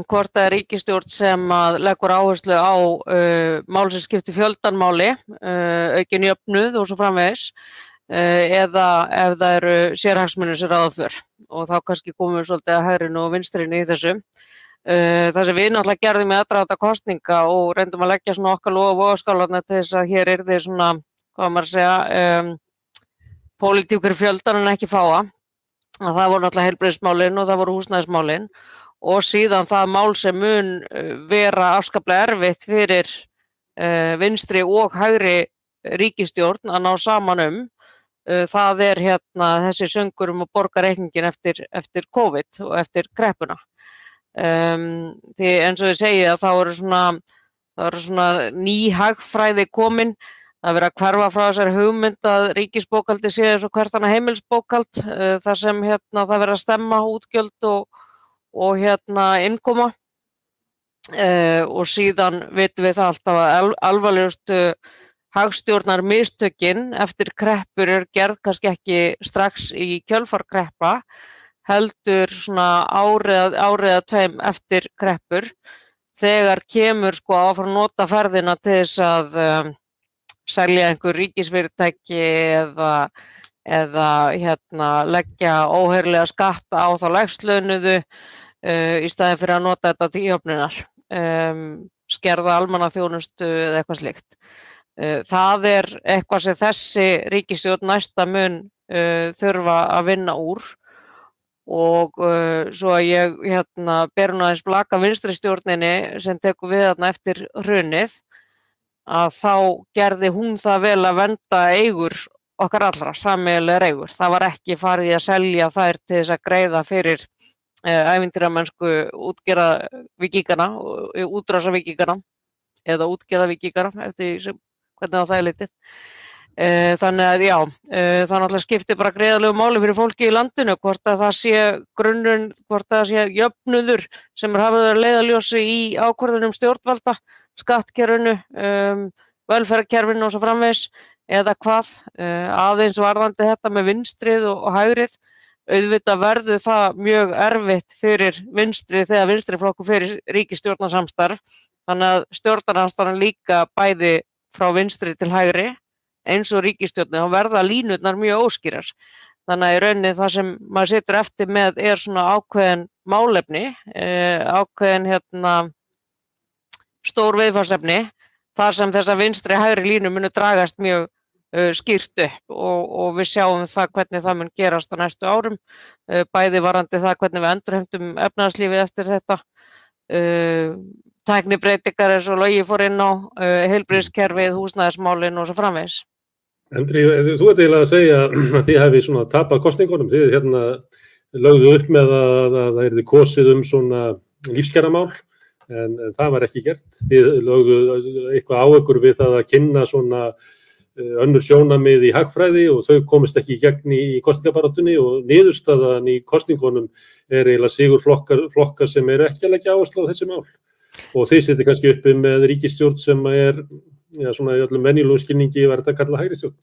hvort það ríkisstjórn sem að leggur áherslu á mál sem skipti fjöldanmáli, aukin jöfnuð og svo framvegis, eða ef það eru sérhagsmunir sem ráða för. Og þá kannski komum við svolítið að hægrinu og vinstrinu í þessu. Það sem við náttúrulega gerðum í aðdraganda kosninga og reyndum að leggja svona okkar lof og skálarna til þess að hér yrði svona, hvað maður segja, pólitíkur fjöldan en ekki fáa. Það voru náttúrulega heilbrigðismálin og það voru húsnæðismálin og síðan það mál sem mun vera afskaplega erfitt fyrir vinstri og hægri ríkisstjórn að ná saman það þessi söngur að borga reikningin eftir COVID og eftir kreppuna. Því eins og ég segi að það eru svona ný hagfræði komin, það verið að hverfa frá þessari hugmynd að ríkisbókhaldi sé eins og hvert annað heimilisbókhald, þar sem það verið að stemma útgjöld og innkoma og síðan vitum við það alltaf að alvarlegustu hagstjórnar mistökin eftir kreppur gerð kannski ekki strax í kjölfar kreppa, heldur svona árið eða tveim eftir kreppur, þegar kemur sko að fara að nota ferðina til þess að selja einhver ríkisfyrirtæki eða leggja óheyrilega skatta á þá lægstlaunuðu í staðinn fyrir að nota þetta til jöfnunar, skerða almannaþjónustu eða eitthvað slíkt. Það eitthvað sem þessi ríkisstjórn næsta mun þurfa að vinna úr og svo að ég ber nú aðeins blaka vinstri stjórninni sem tekur við þarna eftir hrunið að þá gerði hún það vel að vernda eigur okkar allra, sameiginlegar eigur. Það var ekki farið í að selja þær til þess að greiða fyrir ævintýramennsku útgerðarvíkingana eða útgerðarvíkingana eftir hvað hvernig á það er litið. Þannig að já, það náttúrulega skiptir bara greiðalegu máli fyrir fólki í landinu, hvort að það sé grunnurinn, hvort að það sé jöfnuður sem hafið að leiðarljósi í ákvörðunum stjórnvalda, skattkerfinu, velferðarkerfinu og svo framvegis, eða hvað, aðeins varðandi þetta með vinstrið og hægrið. Auðvitað verður það mjög erfitt fyrir vinstrið þegar vinstriflokkur fyrir ríkisstjórnarsamstarf, þannig að stjórnarandstaðan líka bæði frá vinstri til hægri, eins og ríkisstjórnin, þá verða línurnar mjög óskýrar. Þannig að í rauninni það sem maður situr eftir með svona ákveðin málefni, ákveðin stór viðfangsefni, þar sem þessar vinstri hægri línur munu dragast mjög skýrt upp og við sjáum það hvernig það mun gerast á næstu árum, bæði varðandi það hvernig við endurheimtum efnahagslífið eftir þetta, tæknibreytingar eins og Logi fór inn á, heilbrigðiskerfið, húsnæðismálin og svo framvegis. Andri, þú ert eiginlega að segja að þið hefði svona tapað kosningunum, þið lögðu upp með að það yrði kosið svona lífskjaramál, en það var ekki gert. Þið lögðu eitthvað á ykkur við það að kynna svona önnur sjónarmið í hagfræði og þau komist ekki í gegn í kosningabaráttunni og niðurstaðan í kosningunum eiginlega sigur flokkar sem eru ekki að leggja áherslu á þessi mál. Og þið sitið kannski uppi með ríkisstjórn sem svona í öllum venjulegum skilningi var þetta að kalla hægri stjórn.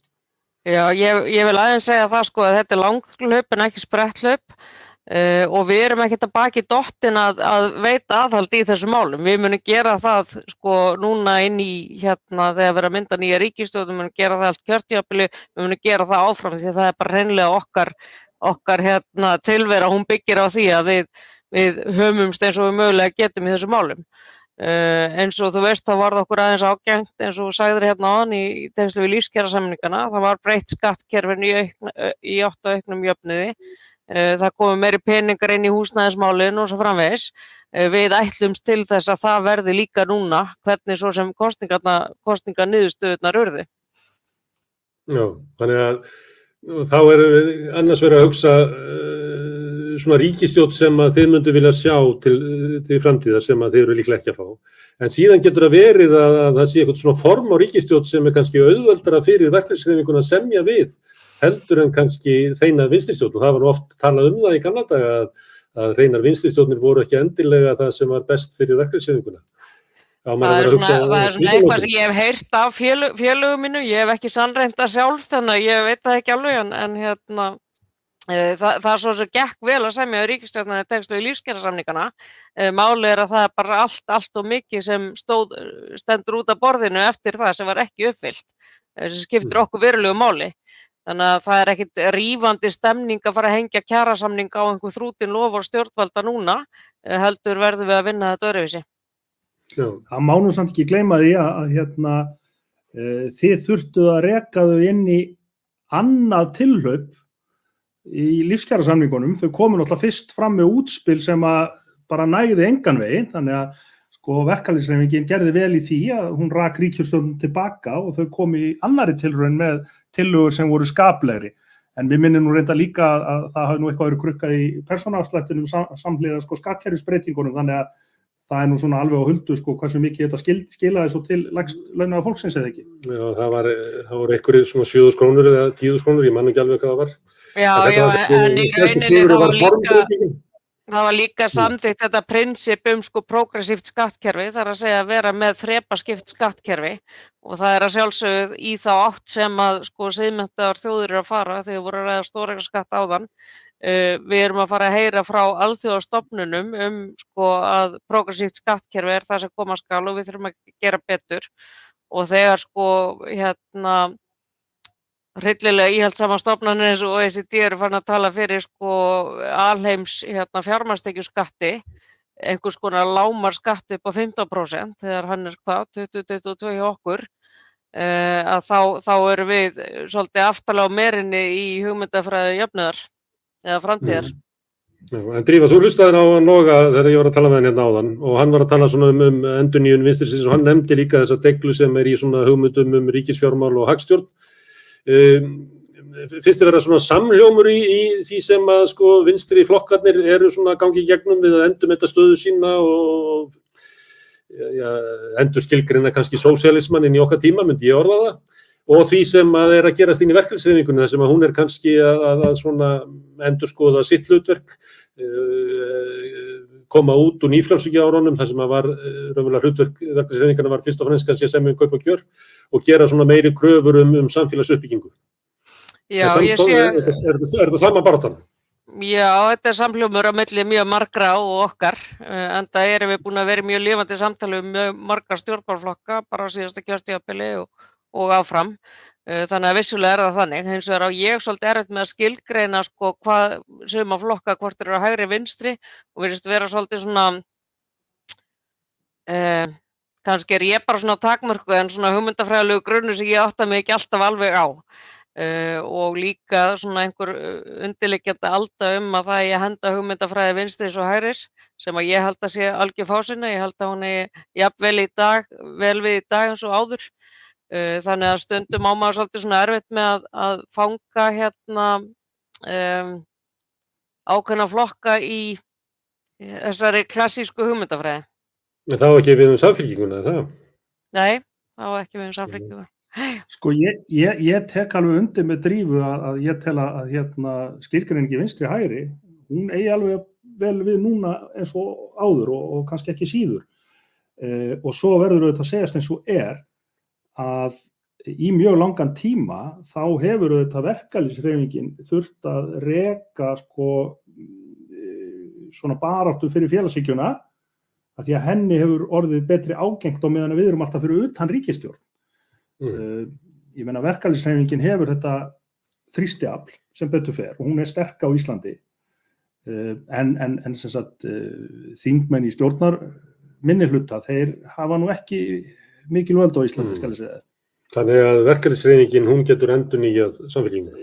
Já, ég vil aðeins segja það sko að þetta langhlaup en ekki spretthlaup og við erum ekkert að baki dottin að veita aðhald í þessu málum. Við munum gera það sko núna inn í þegar við erum að mynda nýja ríkisstjórn, við munum gera það allt kjörtímabili, við munum gera það áfram því það er bara hreinlega okkar tilvera, hún byggir á því að við hömumst eins og við mögulega getum í þessu málum. Eins og þú veist, það varð okkur aðeins ágænt eins og sagðir áðan í tengslu við lífskjarasamningana, það var breytt skattkerfinu í 8 auknum jöfnuði, það komu meiri peningar inn í húsnæðismálin og svo framvegis. Við ætlumst til þess að það verði líka núna, hvernig svo sem kosninganiðurstöðurnar urðu. Já, þannig að þá við annars verið að hugsa svona ríkisstjórn sem að þið myndu vilja sjá til framtíðar sem að þið eru líklega ekki að fá. En síðan getur það verið að það sé eitthvað svona form á ríkisstjórn sem er kannski auðveldara fyrir verkalýðshreyfinguna að semja við heldur en kannski hreinar vinstristjórn. Og það var nú oft talað það í gamla daga að hreinar vinstristjórnir voru ekki endilega það sem var best fyrir verkalýðshreyfinguna. Það er svona eitthvað sem ég hef heyrt af félögum mínu, ég hef ekki sannreynt það sjálf þannig að ég veit það ekki alveg en það er svo sem gekk vel að semja ríkisstjórnarnir tengslu í lífskjarasamningana. Málið er að það er bara allt og mikið sem stendur út af borðinu eftir það sem var ekki uppfyllt, sem skiptir okkur verulegu máli. Þannig að það er ekkit rífandi stemning að fara að hengja kjarasamning á einhver þrútin loforð stjórnvalda núna, heldur verðum við að vinna þetta öðruvísi. Það má nú samt ekki gleyma því að þið þurftuð að reka þau inn í annað tilhlaup í lífskjarasamningunum. Þau komu náttúrulega fyrst fram með útspil sem að bara nægði engan veginn, þannig að sko verkalýðshreyfingin gerði vel í því að hún rak ríkisstjórnin tilbaka og þau komu í annarri tilraun með tillögur sem voru skaplegri. En við minnum nú reynda líka að það hafi nú eitthvað verið krukkað í persónuafslættinum samhliða sko skattkerfisbreytingunum, þannig að það er nú svona alveg á huldu sko hversu mikið þetta skilaði svo til lægst launaða fólksins eða ekki. Já, það voru einhverjir svona 7.000 krónur eða 10.000 krónur, ég man ekki alveg hvað það var. Já, en í rauninni það var líka samþykkt þetta prinsip sko progressíft skattkerfi, það er að segja að vera með þrepaskipt skattkerfi og það er að sjálfsögðu í þá átt sem að sko siðmenntaðar þjóðir eru að fara þegar voru að ræða stóreignaskatt áðan. Við erum að fara að heyra frá alþjóðastofnunum sko að progressíft skattkerfi er það sem koma skal og við þurfum að gera betur og þegar sko hryllilega íhaldssama stofnanir eins og OECD eru farin að tala fyrir sko alheims fjármagnstekjuskatti, einhvers konar lágmarksskatt upp á 15% þegar hann er 2022 hjá okkur, að þá erum við svolítið aftarlega á merinni í hugmyndafræði jöfnuðar eða framtíðar. En Drífa, þú hlustaðir á Loga þegar ég var að tala með hann áðan og hann var að tala svona um endurnýjun vinstrisins og hann nefndi líka þessa deglu sem er í svona hugmyndum ríkisfjármál og hagstjórn. Finnst þið vera svona samhljómur í því sem að sko vinstri flokkarnir eru svona gangi í gegnum við að endurmeta stöðu sína og endur skilgreina kannski sósíalismann inn í okkar tíma, myndi ég orða það, og því sem að að gerast inn í verkalýðshreyfingunni, þar sem að hún kannski að svona endurskoða sitt hlutverk, koma út úr nýfrjálshyggjuárunum, þar sem að var raunverulega hlutverk verkalýðshreyfinganna var fyrst og fremst kannski að semja kaup og kjör og gera svona meiri kröfur samfélagsuppbyggingu. Já, ég sé... Er þetta sama baráttan? Já, þetta samhljómur á milli mjög margra og okkar, enda erum við búin að vera mjög lifandi samtali mjög margra stjórnmálaflokka bara á síðasta kjörtímabili og áfram. Þannig að vissulega það þannig. Hins vegar á ég svolítið erfitt með að skilgreina sko hvað suma flokka hvort eru á hægri vinstri og virðist vera svolítið svona kannski ég bara svona takmörku en svona hugmyndafræðilegu grunnu sem ég átta mig ekki alltaf alveg á. Og líka svona einhver undirliggjandi alda að það ég henda hugmyndafræði vinstris og hægris sem að ég held að sé algjör fásinna, ég held að hún jafnvel vel við í dag eins og áður. Þannig að stundum á maður svolítið svona erfitt með að fanga ákveðna flokka í þessari klassísku hugmyndafræði. En þá ekki við Samfylkinguna, það? Nei, þá ekki við Samfylkinguna. Sko ég tek alveg undir með Drífu að ég tel að skilgreiningi vinstri hægri, hún eigi alveg vel við núna eins og áður og kannski ekki síður. Og svo verður auðvitað að segjast eins og að í mjög langan tíma þá hefur auðvitað verkalýðshreyfingin þurft að reka sko svona baráttu fyrir félagshyggjuna að því að henni hefur orðið betri ágengt á meðan við erum alltaf fyrir utan ríkisstjórn. Ég meina verkalýðshreyfingin hefur þetta þrýstiafl sem betur fer og hún sterk á Íslandi en sem sagt þingmenn í stjórnar minnihluta þeir hafa nú ekki mikil völd á Íslandi skal ég segja. Þannig að verkalýðshreyfingin hún getur endurnýjað Samfylkinguna.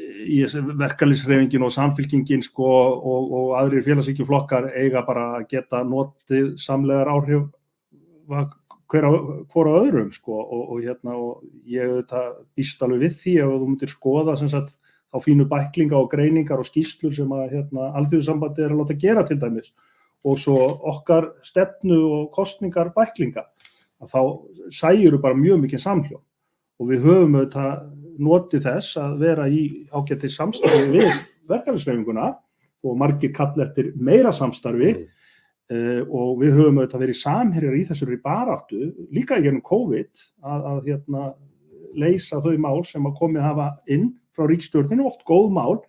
Verkalýðshreyfingin og Samfylkingin sko og aðrir félagshyggjuflokkar eiga bara að geta notið samlegar áhrif hver á öðrum sko og ég auðvitað býst alveg við því ef þú myndir skoða sem sagt þá fínu bæklinga og greiningar og skýrslur sem að Alþýðusambandið að láta gera til dæmis og svo okkar stefnu og kosningar bæklinga að þá sæjuru bara mjög mikið samhljóm og við höfum auðvitað notið þess að vera í ágætis samstarfi við verkalýðshreyfinguna og margir kalla eftir meira samstarfi og við höfum auðvitað verið samherjar í þessari baráttu líka í gegnum COVID að leysa þau mál sem að komið hafa inn frá ríkisstjórninni, oft góð mál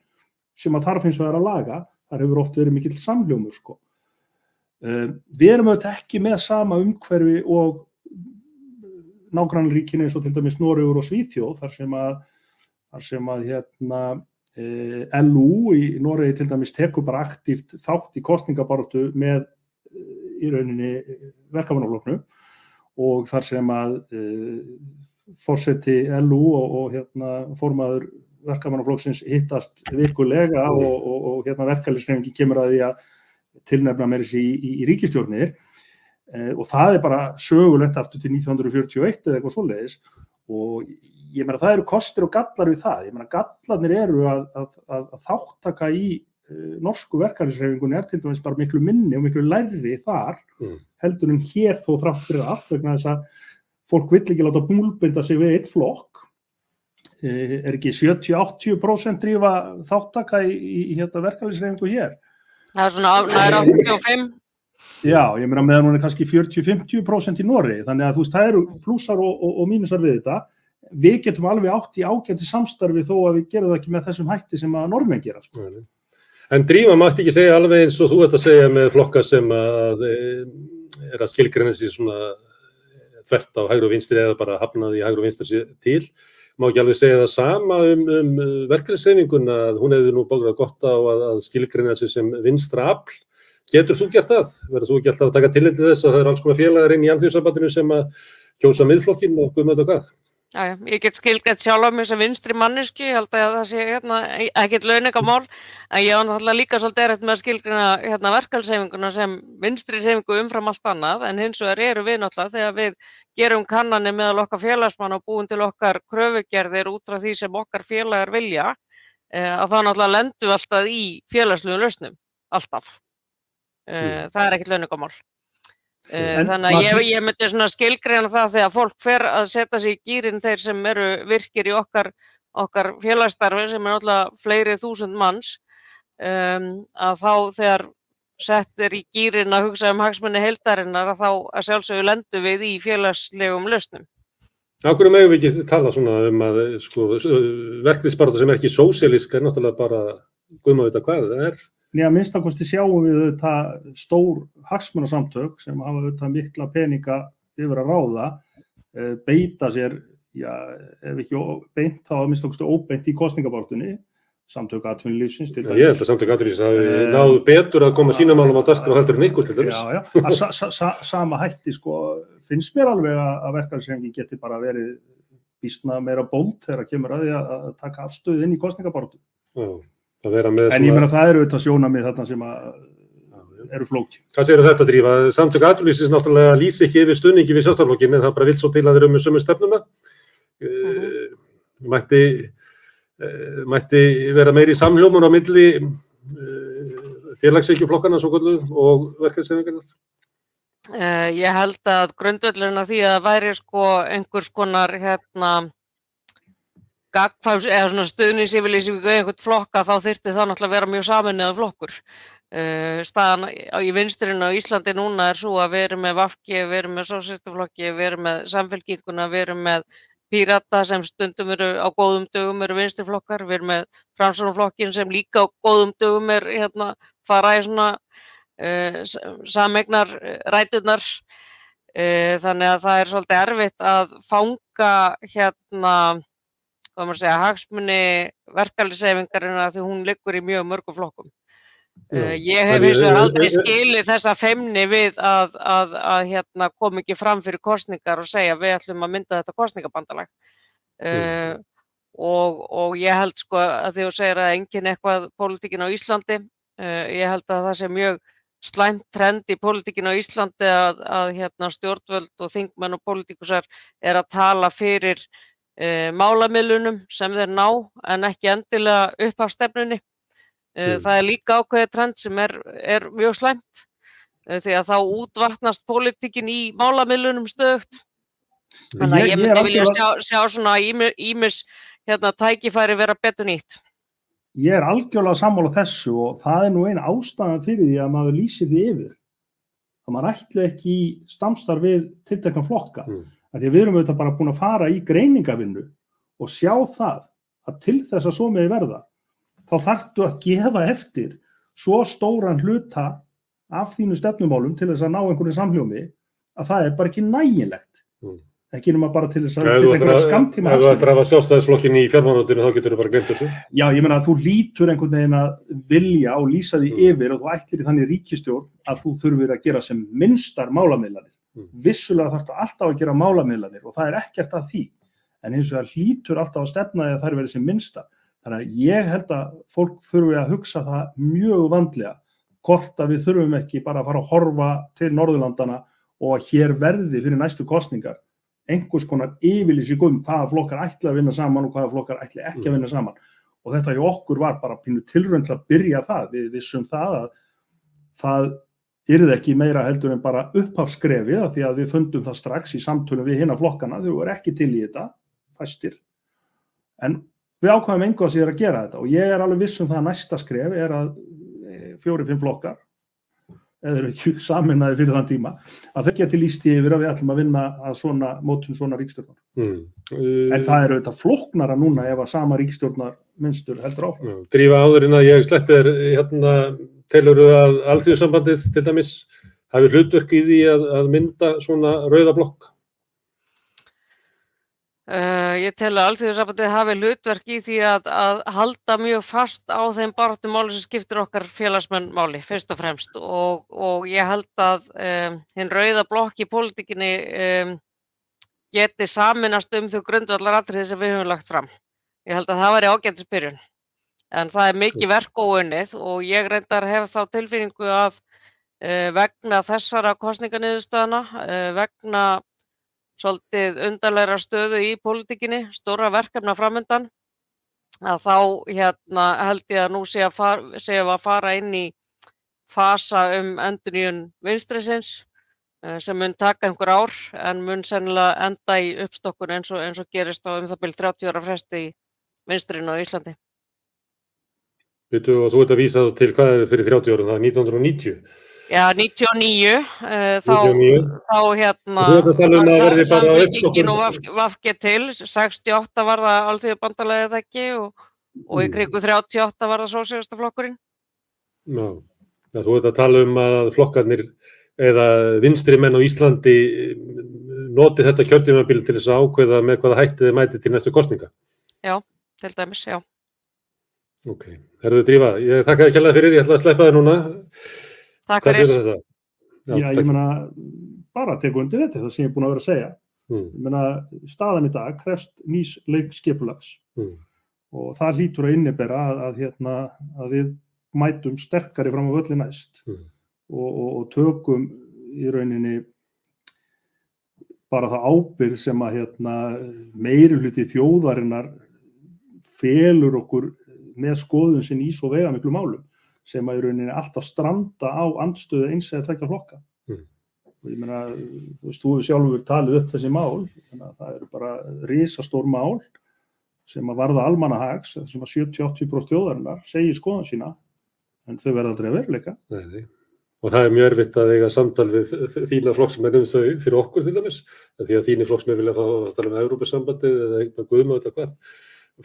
sem að þarf hins vegar að laga, þar hefur oft verið mikill samhljómur sko. Við erum auðvitað ekki með sama umhverfi og nágrannaríkin eins og til dæmis Noregur og Svíþjóð þar sem að LO í Noregi til dæmis tekur bara aktíft þátt í kosningabaráttu með í rauninni verkamannaflokknum og þar sem að forseti LO og formaður verkamannaflokksins hittast vikulega og verkalýðshreyfingin kemur að því að tilnefna meira í ríkisstjórnir og það bara sögulegt aftur til 1941 eða eitthvað svoleiðis og ég meina það eru kostir og gallar við það. Ég meina gallarnir eru að þáttaka í norsku verkalýðshreyfingunni til dæmis bara miklu minni og miklu lægri þar heldur en hér þó þrátt fyrir allt vegna þess að fólk vill ekki láta múlbinda sig við eitt flokk. Ekki 70-80% drífa þáttaka í verkalýðshreyfingu hér? Það svona nær 85%. Já, ég meina meðan hún kannski 40-50% í Noregi, þannig að þú veist það eru plúsar og mínusar við þetta. Við getum alveg átt í ágæti samstarfi þó að við gerum það ekki með þessum hætti sem að Norðmenn gera. Sko. En Drífa mátti ekki segja alveg eins og þú ert að segja með flokka sem að að skilgreina sig svona þvert á hægri og vinstri eða bara hafnaði í hægri og vinstri til. Má ekki alveg segja það sama verkalýðshreyfinguna að hún hefði nú bókað gott á að skilgreina sig sem vinstra afl. Getur þú gert það? Verður þú ekki alltaf að taka tillit til þess að það alls konar félagar inn í Alþýðusambandinu sem að kjósa Miðflokkinn og guð með þetta hvað? Já, ég get skilgreint sjálf á mig sem vinstri manneskju, ég held að það sé ekkert launungarmál, en ég á náttúrulega líka svolítið erfitt með að skilgreina verkalýðshreyfinguna sem vinstri hreyfingu umfram allt annað, en hins vegar eru við náttúrulega þegar við gerum kannanir meðal okkar félagsmanna og búum til okkar kröfugerðir út frá því sem okkar félagar vilja, að þá náttúrulega lendum við alltaf í félagslegum lausnum, alltaf. Það ekkert launungarmál. Þannig að ég myndi svona skilgreina það þegar fólk fer að setja sig í gírinn þeir sem eru virkir í okkar félagsstarfi sem náttúrulega fleiri þúsund manns, að þá þegar sett í gírinn að hugsa hagsmuni heildarinnar að þá að sjálfsögðu lendum við í félagslegum lausnum. Af hverju megum við ekki tala svona að verkalýðsbarátta sem ekki sósíalísk náttúrulega bara guð má vita hvað það Nei, að minnstakosti sjáum við þetta stór hagsmunasamtök sem hafa þetta mikla peninga yfir að ráða, beita sér, ef ekki beint þá að minnstakosti óbeint í kosningabaráttunni, samtök atvinnulífsins til dæmis. Ég held að samtök atvinnulífsins hafi náð betur að koma sínum málum á dagskrá heldur en ykkur til dæmis. Já, sama hætti finnst mér alveg að verkalýðshreyfingin geti bara verið býsna meira bold þegar kemur að því að taka afstöðu inn í kosningabaráttu. En ég meina það eru þetta sjónarmið þarna sem eru flókin. Hvað segir þetta Drífa? Samtök atvinnulífsins náttúrulega lýsi ekki yfir stuðningi við Sjálfstæðisflokkinn en það bara vill svo til að þeir með sömu stefnuna. Mætti vera meiri samhljómun á milli félagshyggjuflokkanna svokölluðu og verkalýðshreyfingarinnar? Ég held að grundvöllurinn af því að það væri einhvers konar gagnkvæms eða svona stuðningsyfirlýsingu við einhvern flokka þá þyrfti það náttúrulega að vera mjög sameinuður flokkur. Staðan í vinstrinu á Íslandi núna svo að við erum með VG, við erum með Sósíalistaflokki, við erum með Samfylkinguna, við erum með Pírata sem stundum eru á góðum dögum eru vinstriflokkar, við erum með Framsóknarflokkinn sem líka á góðum dögum fara í svona sameignar ræturnar. Þannig að það svolítið erfitt að fanga hagsmuni verkalýðshreyfingarinnar því hún liggur í mjög mörgum flokkum. Ég hef hins vegar aldrei skilið þessa feimni við að koma ekki fram fyrir kosningar og segja við ætlum að mynda þetta kosningabandalag. Og ég held að því þú segir að enginn eitthvað pólitíkin á Íslandi, ég held að það sé mjög slæmt trend í pólitíkin á Íslandi að stjórnvöld og þingmenn og pólitíkusar að tala fyrir málamiðlunum sem þeir ná en ekki endilega upphafsstefnunni. Það líka ákveðið trend sem er mjög slæmt því að þá útvatnast pólitíkin í málamiðlunum stöðugt. Þannig að ég myndi vilja sjá svona ýmis tækifæri vera betur nýtt. Ég algjörlega sammála þessu og það nú ein ástæðan fyrir því að maður lýsir því yfir. Að maður ætli ekki í samstarf við tiltekna flokka. Því að við erum auðvitað bara búin að fara í greiningavinnu og sjá það að til þess að svo megi verða, þá þarftu að gefa eftir svo stóran hluta af þínu stefnumálum til þess að ná einhverju samhljómi að það bara ekki nægilegt. Ekki nema bara til þess að einhverja skammtíma Ef þú ætlar að hafa Sjálfstæðisflokkinn í fjármálaráðuneytinu þá getur þú bara gleymt þessu. Já, ég meina að þú lítur einhvern veginn að vilja og lýsa því yfir og þú ætlir í þannig ríkisstjórn að þú þurfir að gera sem minnstar málamiðlanir. Vissulega þarftu alltaf að gera málamiðlanir og það ekkert að því. En hins vegar hlýtur alltaf að stefna að þær verði sem minnstar. Þannig að ég held að fólk þurfi að hugsa það mjög vandlega hvort að við þurfum ekki bara að fara að horfa til Norðurlandana og að hér verði fyrir næstu kosningar einhvers konar yfirlýsing hvaða flokkar ætla að vinna saman og hvaða flokkar ætla ekki að vinna saman. Og þetta hjá okkur var bara pínu tilraun til að byrja það. Við vissum það að það yrði ekki meira heldur en bara upphafskrefið af því að við fundum það strax í samtölum við hina flokkana, þau voru ekki til í þetta, fæstir. En við ákvæðum engu að síðan að gera þetta og ég alveg viss það að næsta skref að 4-5 flokkar, eða eru ekki sameinaðir fyrir þann tíma, að þeir geti lýst yfir að við ætlum að vinna að mótun svona ríkisstjórnar. En það auðvitað flóknara núna ef að sama ríkisstjórnar mynstur heldur áfram. Drífa áður en að ég sleppi þér telurðu að Alþýðusambandið til dæmis hafi hlutverk í því að mynda svona rauða blokk? Ég tel að Alþýðusambandið hafi hlutverk í því að halda mjög fast á þeim baráttumáli sem skiptir okkar félagsmenn máli, fyrst og fremst. Og ég held að hinn rauða blokk í pólitíkinni geti sameinast þau grundvallaratriði sem við höfum lagt fram. Ég held að það væri ágætisbyrjun. En það mikið verk óunnið og ég reyndar hef þá tilfinningu að vegna þessara kosninganiðurstaðna, vegna svolítið undarlegra stöðu í pólitíkinni, stóra verkefna framundan, að þá held ég að nú séum að fara inn í fasa endurnýjun vinstrisins sem mun taka einhver ár en mun sennilega enda í uppstokkun eins og gerist á það bil 30 ára fresti í vinstrinu á Íslandi. Veitu, og þú ert að vísa til hvað fyrir 30 árum, það 1990? Já, 99, þá var Samfylkingin og VG til, 68 var það Alþýðubandalagið ekki og í kringu 38 var það Sósíalistaflokkurinn. Já, þú ert að tala að flokkarnir eða vinstri menn á Íslandi noti þetta kjörtímabil til þess að ákveða með hvaða hætti þið mæti til næstu kosninga? Já, til dæmis, já. Ok, herðu Drífa, ég þakka þér kærlega fyrir, ég ætla að sleppa þér núna. Takk fyrir. Já, ég meina, bara teku undir þetta, það sem ég er búin að vera að segja. Ég meina, staðan í dag krefst nýs leikskipulags og það hlýtur að innibera að við mætum sterkari fram á völli næst og tökum í rauninni bara það ábyrgð sem að meirihluti þjóðarinnar felur okkur með skoðun sinn í svo veigamiklu málum sem að í rauninni alltaf stranda á andstöðu eins eða tveggja flokka. Og ég meina, þú hefur sjálfur talið upp þessi mál, það eru bara risastór mál sem að varða almannahags, sem að 70-80% þjóðarinnar segir skoðun sína, en þau verða aldrei að veruleika. Nei. Og það er mjög erfitt að eiga samtal við þína flokksmenn þau fyrir okkur til dæmis, því að þínir flokksmenn vilja fá að tala um Evrópusambandið eða eitthvað guðma þetta hvað.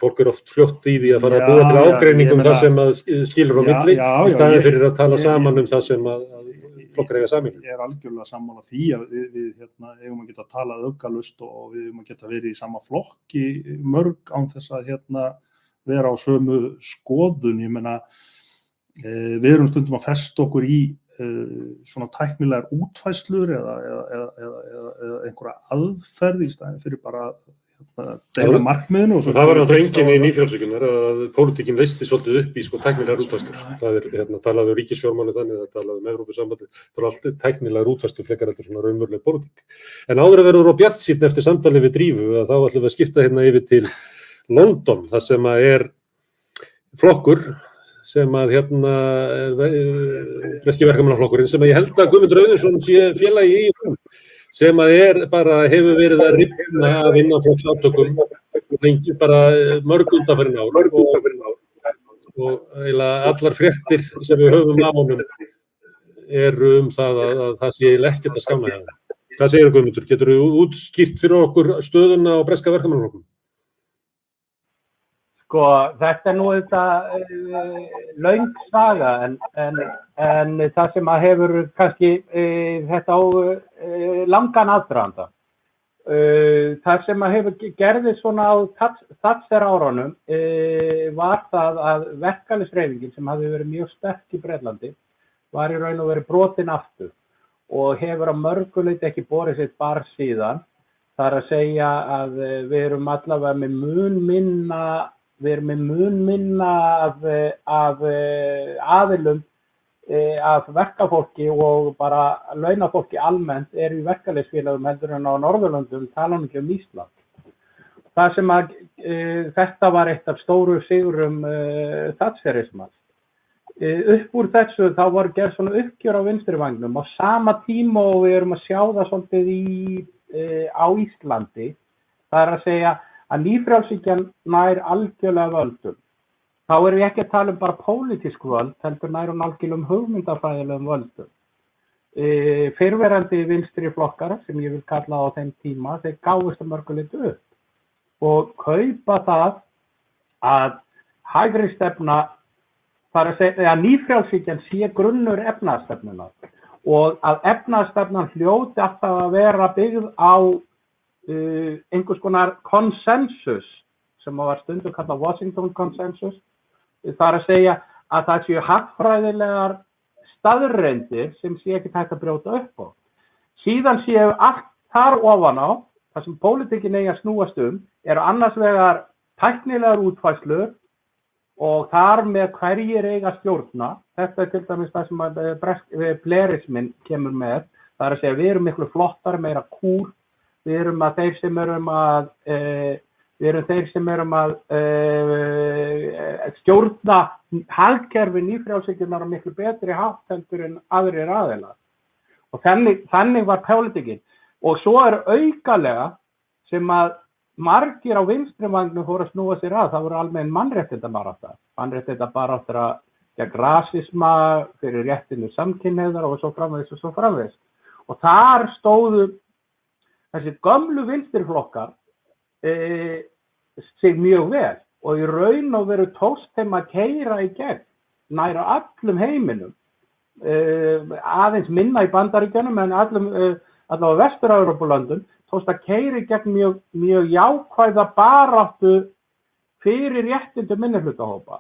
Fólk oft fljótt í því að fara að búa til ágreiningum það sem að skilur á milli í staðinn fyrir að tala saman það sem að flokkar eiga sameiginlegt. Ég er algjörlega sammála því að við eigum að geta talað öfgalust og við eigum að geta verið í sama flokki mörg án þess að vera á sömu skoðun. Ég meina, við erum stundum að festa okkur í svona tæknilegar útfærslur eða einhverja aðferð í staðinn fyrir bara deila markmiðinu. Það var náttúrulega enginn í nýfrjálshyggjunnar að pólitíkin leysti svolítið upp í tæknilegar útfærslur. Það er talað um ríkisfjármálið þannig, það er talað um Evrópusambandið, það er allt tæknilegar útfærslur frekar eftir svona raunveruleg pólitík. En áður að verður á bjartsýnn eftir samtalið við Drífu að þá ætlum við að skipta yfir til London, þar sem að er flokkur sem að breski verkamannaflokkurinn sem ég held að Guðmundur Auðunsson sé félagi í sem að hefur verið að rifna af innanflokksáttökum lengi bara mörg undanfarin ár og eiginlega allar fréttir sem við höfum af honum eru það að það sé ekkert að skamma það. Hvað segir Guðmundur? Getur þú útskýrt fyrir okkur stöðuna á breska verkamannaflokknum? Sko, þetta nú löng saga en það sem að hefur kannski þetta á langan aðdraganda. Það sem að hefur gerðist svona á Thatcher árunum var það að verkalýðshreyfingin sem hafði verið mjög sterk í Bretlandi var í raun og verið brotin aftur og hefur á mörgu leyti ekki borið sitt barr síðan. Það er að segja að við erum allavega með mun minna af aðilum af verkafólki og bara launafólki almennt eru í verkalýðsfélögum heldur en á Norðurlöndum, tala ekki um Ísland. Það sem að þetta var eitt af stóru sigurum thatcherismans. Upp úr þessu þá var gerð svona uppgjör á vinstrivagnum á sama tíma og við erum að sjá það svolítið á Íslandi. Það er að segja að nýfrjálshyggjan nær algjörlega völdum. Þá erum við ekki að tala um bara pólitísk völd, heldur nær algjörlega hugmyndafræðilegum völdum. Fyrrverandi vinstri flokkar, sem ég vil kalla á þeim tíma, þeir gáfust að mörgu leyti upp og kaupa það að hægri stefna, þar að segja að nýfrjálshyggjan sé grunnur efnahagsstefnunnar og að efnahagsstefnan hljóti alltaf að vera byggð á einhvers konar konsensus sem var stundum kallað Washington konsensus. Það er að segja að það séu hagfræðilegar staðreyndir sem sé ekki hægt að brjóta upp á. Síðan séu allt þar ofan á, það sem pólitíkin eigi að snúast eru annars vegar tæknilegar útfærslur og þar með hverjir eiga stjórna. Þetta til dæmis það sem blerismin kemur með. Það er að segja við erum miklu flottar, meira kúr. Við erum þeir sem erum að stjórna hagkerfi nýfrjálshyggjunnar á miklu betri hátt heldur en aðrir aðilar. Og þannig var pólitíkin. Og svo aukalega sem að margir á vinstri vagnum fóru að snúa sér að, það voru almenn mannréttindabarátta. Mannréttindabarátta gegn rasisma, fyrir réttinu samkynhneigðar og svo framvegis og svo framvegis. Og þar stóðu þessi gömlu vinstriflokkar sig mjög vel og í raun og veru tókst þeim að keyra í gegn nær á allum heiminum. Aðeins minna í Bandaríkjunum en allavega Vestur-Evrópulöndum tókst að keyra í gegn mjög jákvæða baráttu fyrir réttindi minnihlutahópa.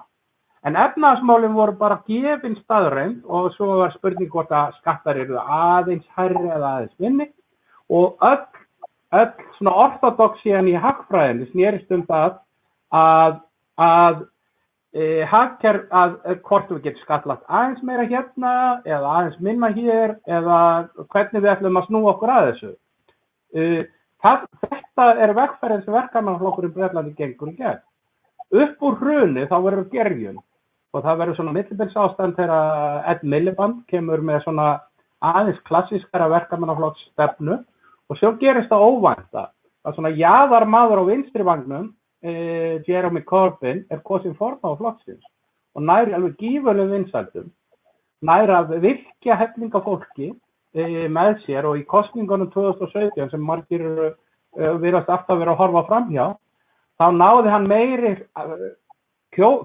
En efnahagsmálin voru bara gefin staðreynd og svo var spurning hvort að skattar eru aðeins hærri eða aðeins minni og öll svona ortodoxían í hagfræðinni snerist það að hvort við getum skattlagt aðeins meira hérna eða aðeins minna hér eða hvernig við ætlum að snúa okkur að þessu. Þetta vegferðin sem verkamannaflokkurinn Bretlandi gengur í gegn. Upp úr hruni þá verður gerjun og það verður svona millibilsástand þegar Ed Miliband kemur með svona aðeins klassískara verkamannaflokksstefnu og svo gerist það óvænta að svona jaðarmaður á vinstri vagnum Jeremy Corbyn kosinn formaður flokksins og nær alveg gífurlegum vinsældum, nær að virkja helling af fólki með sér og í kosningunum 2017 sem margir virðast alltaf vera að horfa framhjá, þá náði hann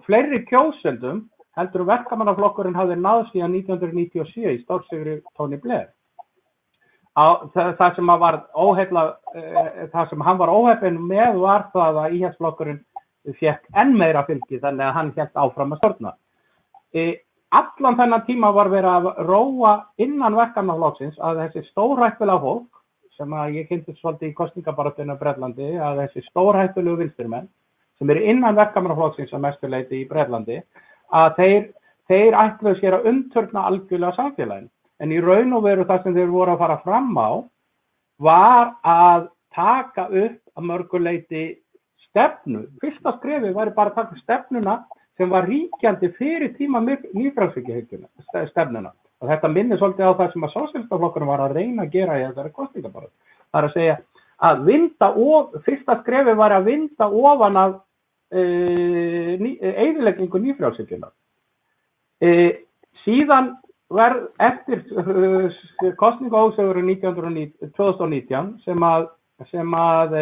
fleiri kjósendum heldur verkamannaflokkurinn hafði náð síðan 1997 í stórsigri Tony Blair. Það sem hann var óheppinn með var það að íhaldsflokkurinn fékk enn meira fylgi þannig að hann hélt áfram að stjórna. Allan þennan tíma var verið að róa innan verkamannaflokksins að þessi stórhættulega fólk sem að ég kynntist svolítið í kosningabaráttunni á Bretlandi að þessi stórhættulegu vinstrimenn sem eru innan verkamannaflokksins að mestu leyti í Bretlandi að þeir ætluðu sér að umturna algjörlega samfélaginu. En í raun og veru það sem þeir voru að fara fram á var að taka upp að mörgu leyti stefnu. Fyrsta skrefið var bara að taka stefnuna sem var ríkjandi fyrir tíma nýfrjálshyggjuhyggjuna stefnuna. Og þetta minnir svolítið á það sem að sósíalistaflokkurinn var að reyna að gera í þessari kosningabaráttu. Það er að segja að fyrsta skrefið var að vinda ofan af eyðileggingu nýfrjálshyggjunar. Síðan eftir kosningaósigurinn 2019 sem að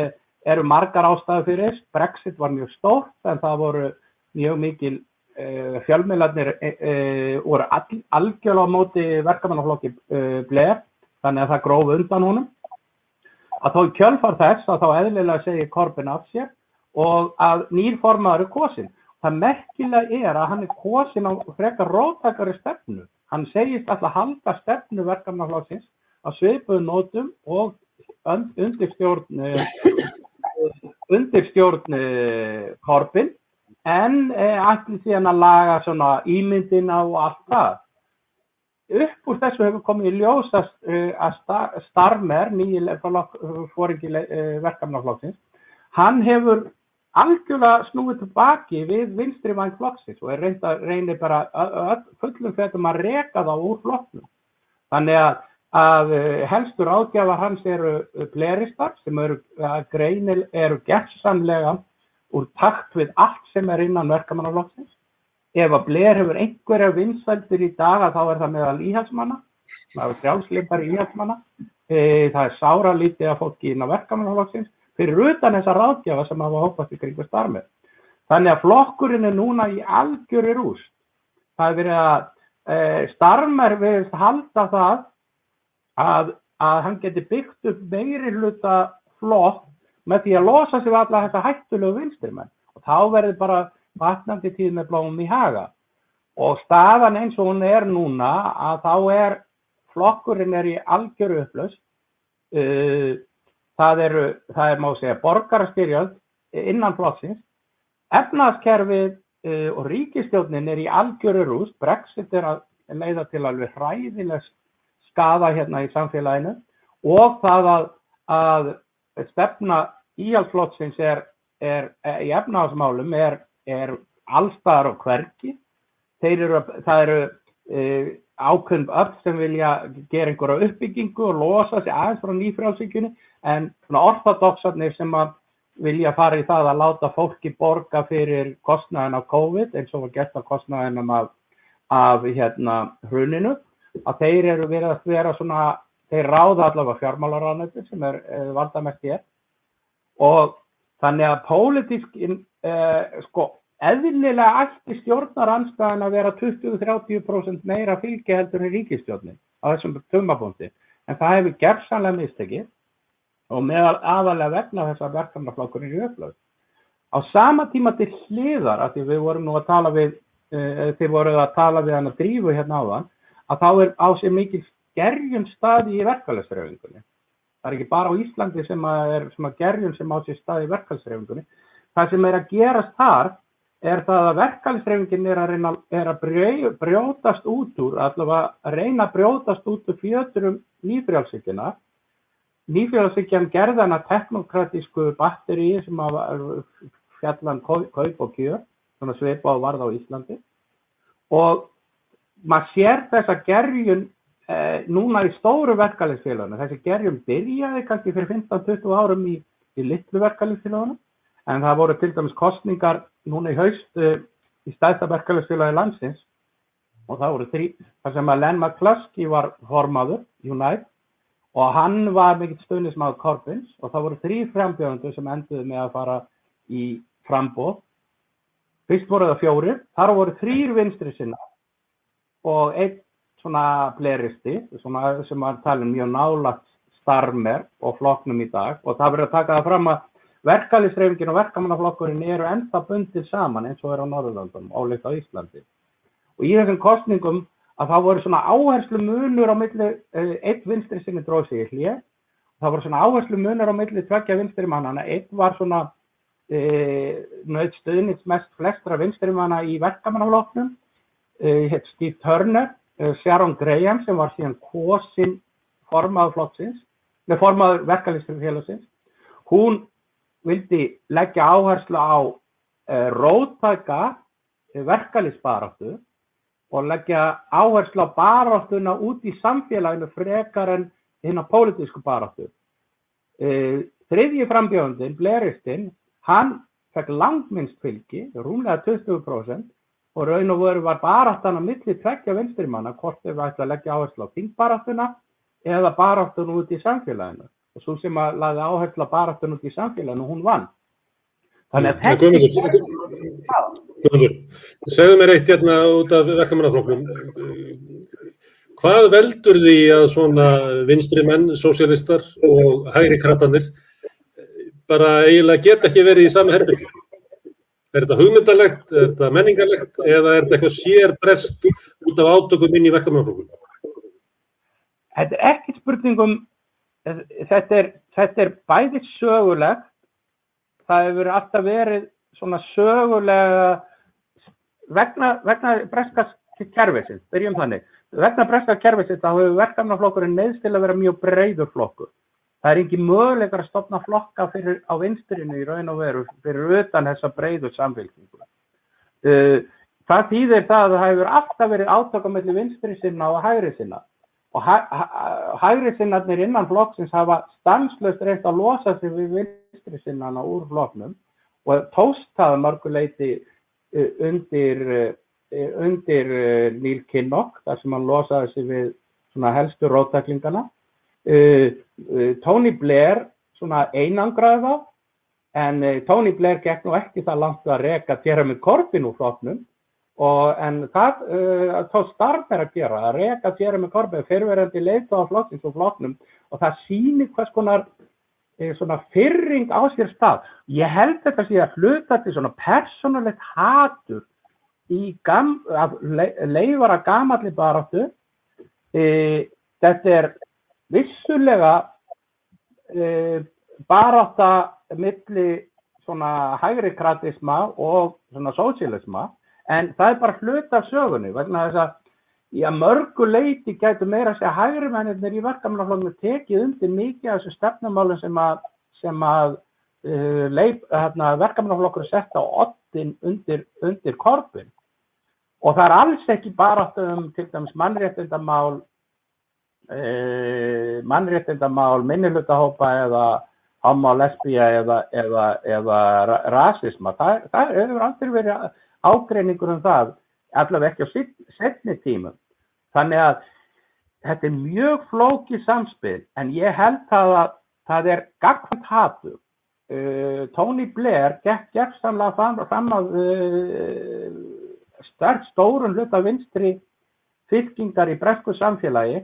eru margar ástæður fyrir, Brexit var mjög stórt en það voru mjög mikil fjölmiðlarnir voru algjörlega á móti verkamannaflokki Blair þannig að það gróf undan honum. Að þá í kjölfar þess að þá eðlilega segir Corbyn af sér og að nýr formaður kosinn. Það merkilega að hann kosinn á frekar róttækari stefnu. Hann segist alltaf halda stefnu verkamannaflokksins á svipuðum nótum og undir stjórn Corbyn en ætli síðan að laga svona ímyndina og allt það. Upp úr þessu hefur komið í ljós að Starmer, nýji foringi verkamannaflokksins, hann hefur algjörlega snúið tilbaki við vinstri væng flokksins og reynir bara fullum fettum að reka þá úr flokknum. Þannig að helstur ráðgjafar hans eru bleristar sem eru gersamlega úr takt við allt sem innan verkamannaflokksins. Ef að Blair hefur einhverja vinsældir í dag þá það meðal íhaldsmanna, það frjálslyndari íhaldsmanna, það sáralítið af fólki innan verkamannaflokksins. Fyrir utan þessa ráðgjafa sem hafa hópast í kringu Starmer. Þannig að flokkurinn núna í algjörri rúst. Það verið að Starmer virðist halda það að hann geti byggt upp meirihluta flokk með því að losa sig við alla þessa hættulegu vinstrimenn. Og þá verður bara batnandi tíð með blómum í haga. Og staðan eins og hún núna að þá flokkurinn í algjörri upplausn. Það má segja borgarastyrjöld innan flokksins, efnahagskerfið og ríkisstjórnin í algjöru rúst, Brexit að leiða til alveg hræðileg skaða hérna í samfélaginu og það að stefna íhaldsflokksins í efnahagsmálum allstaðar og hvergi. Það eru ákveðin öll sem vilja gera einhverja uppbyggingu og losa sig aðeins frá nýfrjálshyggjunni, en svona orthodoxarnir sem að vilja fara í það að láta fólki borga fyrir kostnaðinn af COVID, eins og var gert af kostnaðinum af hruninu, að þeir eru verið að vera svona, þeir ráða allavega fjármálaráðuneytið sem valdamest hér, og þannig að pólitísk, eðlilega ætti stjórnarandstaðan að vera 20-30% meira fylgi heldur en ríkisstjórnin á þessum tímapunkti, en það hefur gersamlega mistekið og meðal aðalega vegna þess að verkamannaflokkurinn í upplausn. Á sama tíma til hliðar, af því við vorum nú að tala við, þið voruð að tala við hana Drífu hérna áðan, að þá á sér mikil gerjun staði í verkalýðshreyfingunni. Það ekki bara á Íslandi sem að gerjun sem á sér staði í verkalýðshreyfingunni. Það sem að gerast þar það að verkalýðshreyfingin er að brjótast út úr, allavega að reyna að brjótast út úr fjöturum nýfrjálshyggjuna. Nýfrjálshyggjan gerði hana teknokratísku batteríi sem að fjallan kaup og kjör, svona svipað varð á Íslandi. Og maður sér þessa gerjun núna í stóru verkalýðsfélögunum. Þessi gerjun byrjaði kannski fyrir 15-20 árum í litlu verkalýðsfélögunum, en það voru til dæmis kosningar núna í haust í stærsta verkalýðsfélagi landsins, og það voru þar sem að Len McCluskey var formaður, Unite, og hann var mikill stuðningsmaður Corbyns, og það voru 3 frambjóðendur sem enduðu með að fara í framboð. Fyrst voru það 4, þar voru 3 vinstri sinnar og 1 svona bleristi, sem að tala mjög nálægt Starmer og flokknum í dag, og það verður að taka það fram að verkalýðshreyfingin og verkamannaflokkurinn eru ennþá bundið saman eins og á Norðurlöndunum, ólíkt á Íslandi. Og í þessum kosningum að það voru svona áherslu munur á milli, einn vinstri sinni dróð sig í hlé, það voru svona áherslu munur á milli 2 vinstri mannana, einn var svona naut stuðningsmest flestra vinstri manna í verkamannaflokknum, Steve Turner, Sharon Graham sem var síðan kosin formaður verkalýðsfélagsins, hún vildi leggja áherslu á róttæka verkalýðsbaráttu og leggja áherslu á baráttuna út í samfélaginu frekar en hina pólitísku baráttu. Þriðji frambjóðandinn, bleristinn, hann fekk langminnst fylgi, rúmlega 20%, og raun og veru var baráttan á milli 2 vinstrimanna, hvort þeir ætla að leggja áherslu á þingbaráttuna eða baráttuna út í samfélaginu. Og svo sem að lagði áherslu á baráttuna út í samfélaginu, hún vann. Þannig að Guðmundur, segðu mér eitt hérna út af verkamannaflokknum. Hvað veldur því að svona vinstri menn, sósíalistar og hægri krabbarnir bara eiginlega geta ekki verið í sama herbergi? Þetta hugmyndalegt, þetta menningarlegt eða þetta eitthvað sérbrest út af átökum inn í verkamannaflokkum? Þetta ekki spurningum, þetta bæði sögulegt, það hefur alltaf verið svona sögulega vegna breska kerfisins, byrjum þannig. Vegna breska kerfisins þá hefur verkamannaflokkurinn neyðst til að vera mjög breiður flokkur. Það er ekki möguleikar að stofna flokka á vinstrinu í raun og veru fyrir utan þessa breiðu samfélkingu. Það þýðir það að það hefur alltaf verið átök á milli vinstri sinna og hægri sinna. Og hægri sinnarnir innan flokksins hafa stanslaust reynt að losa sig við vinstri sinnana úr flokknum og tókst það að mörgu leyti undir Neil Kinnock, þar sem hann losaði sig við svona helstu róttæklingana. Tony Blair svona einangraði þá, en Tony Blair gekk nú ekki það langt að reka Jeremy Corbyn úr flokknum, en það tókst Starmer að gera, að reka Jeremy Corbyn fyrrverandi leiðtoga flokksins úr flokknum, og það sýnir hvers konar svona firring á sér stað. Ég held þetta sé að hluta til svona persónulegt hatur af leifara gamalli baráttu. Þetta vissulega barátta milli svona hægrikratisma og svona sósíalisma, en það bara hluta af sögunni, vegna þess að í mörgu leyti gætu meira að segja hægrimennirnir í verkamannaflokknum tekið undir mikið af þessu stefnumálum sem að verkamannaflokkur setta á oddinn undir Corbyn. og það alls ekki barátta til dæmis mannréttindamál, minnihlutahópa eða homo, lesbía eða rasisma. Það hefur aldrei verið ágreiningur það, allavega ekki á seinni tímum. Þannig að þetta mjög flókið samspil, en ég held að það gagnkvæmt hatur. Tony Blair gekk gersamlega fram að stórun hluta vinstri fylkingar í bresku samfélagi,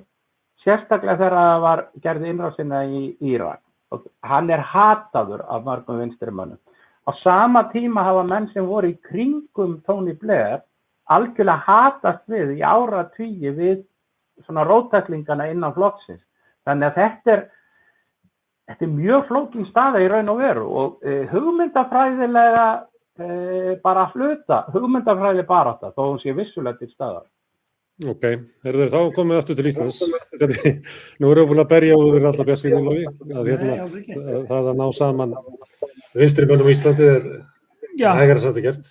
sérstaklega þegar það var gerði innrásina í Írak. Hann hataður af mörgum vinstrimönnum. Á sama tíma hafa menn sem voru í kringum Tony Blair algjörlega hatast við í áratugi við svona róttæklingana innan flokksins. Þannig að þetta mjög flókin staða í raun og veru og hugmyndafræðilega bara hugmyndafræðileg barátta, þó hún sé vissulega til staðar. Ok, þá komum við aftur til Íslands. Nú erum við búin að berja úr alla björnsýnum að það að ná saman vinstrimönnum í Íslandi hægara samt að gert.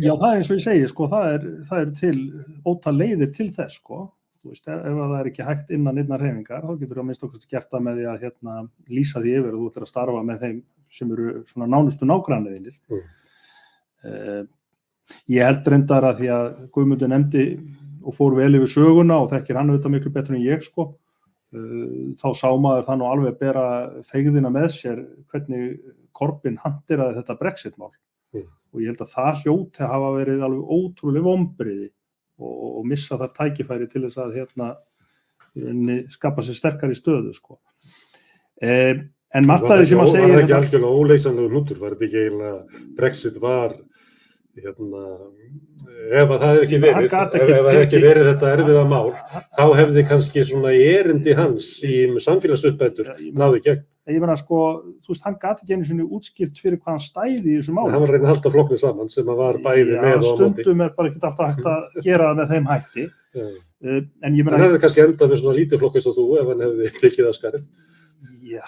Já, það eins og ég segi, sko, það er til ótal leiðir til þess, sko. Þú veist, ef það ekki hægt innan hreyfingar, þá getur þú að minnsta okkur gert það með því að lýsa því yfir og þú ætlar að starfa með þeim sem eru svona nánustu nágrannavinir. Ég held reyndar að því að Guðmundur nefndi og fór vel yfir söguna og þekkir hann auðvitað miklu betur en ég, sko. Þá sá maður það nú alveg bera feigðina með sér hvernig Corbyn hanteraði þetta Brexit-mál. Og ég held að það hljóti að hafa verið alveg ótrúlega vonbrigði og missa þar tækifæri til þess að skapa sér sterkari stöðu, sko. En margt af því sem að segja... Var það ekki algjörlega óleysanlegur hnútur? Var þetta ekki eiginlega Brexit var... ef það hefði ekki verið þetta erfiða mál, þá hefði kannski svona erindi hans í samfélagsuppbætur náði gegn. Ég meina, sko, þú veist, hann gat ekki einu sinni útskýrt fyrir hvað hann stæði í þessu máli. Hann var að reyna að halda flokknum saman sem var bæði með og á móti. Stundum bara ekki alltaf hægt að gera það með þeim hætti. En ég meina... Hann hefði kannski endað með svona lítið flokk eins og þú ef hann hefði tekið af skarið. Já.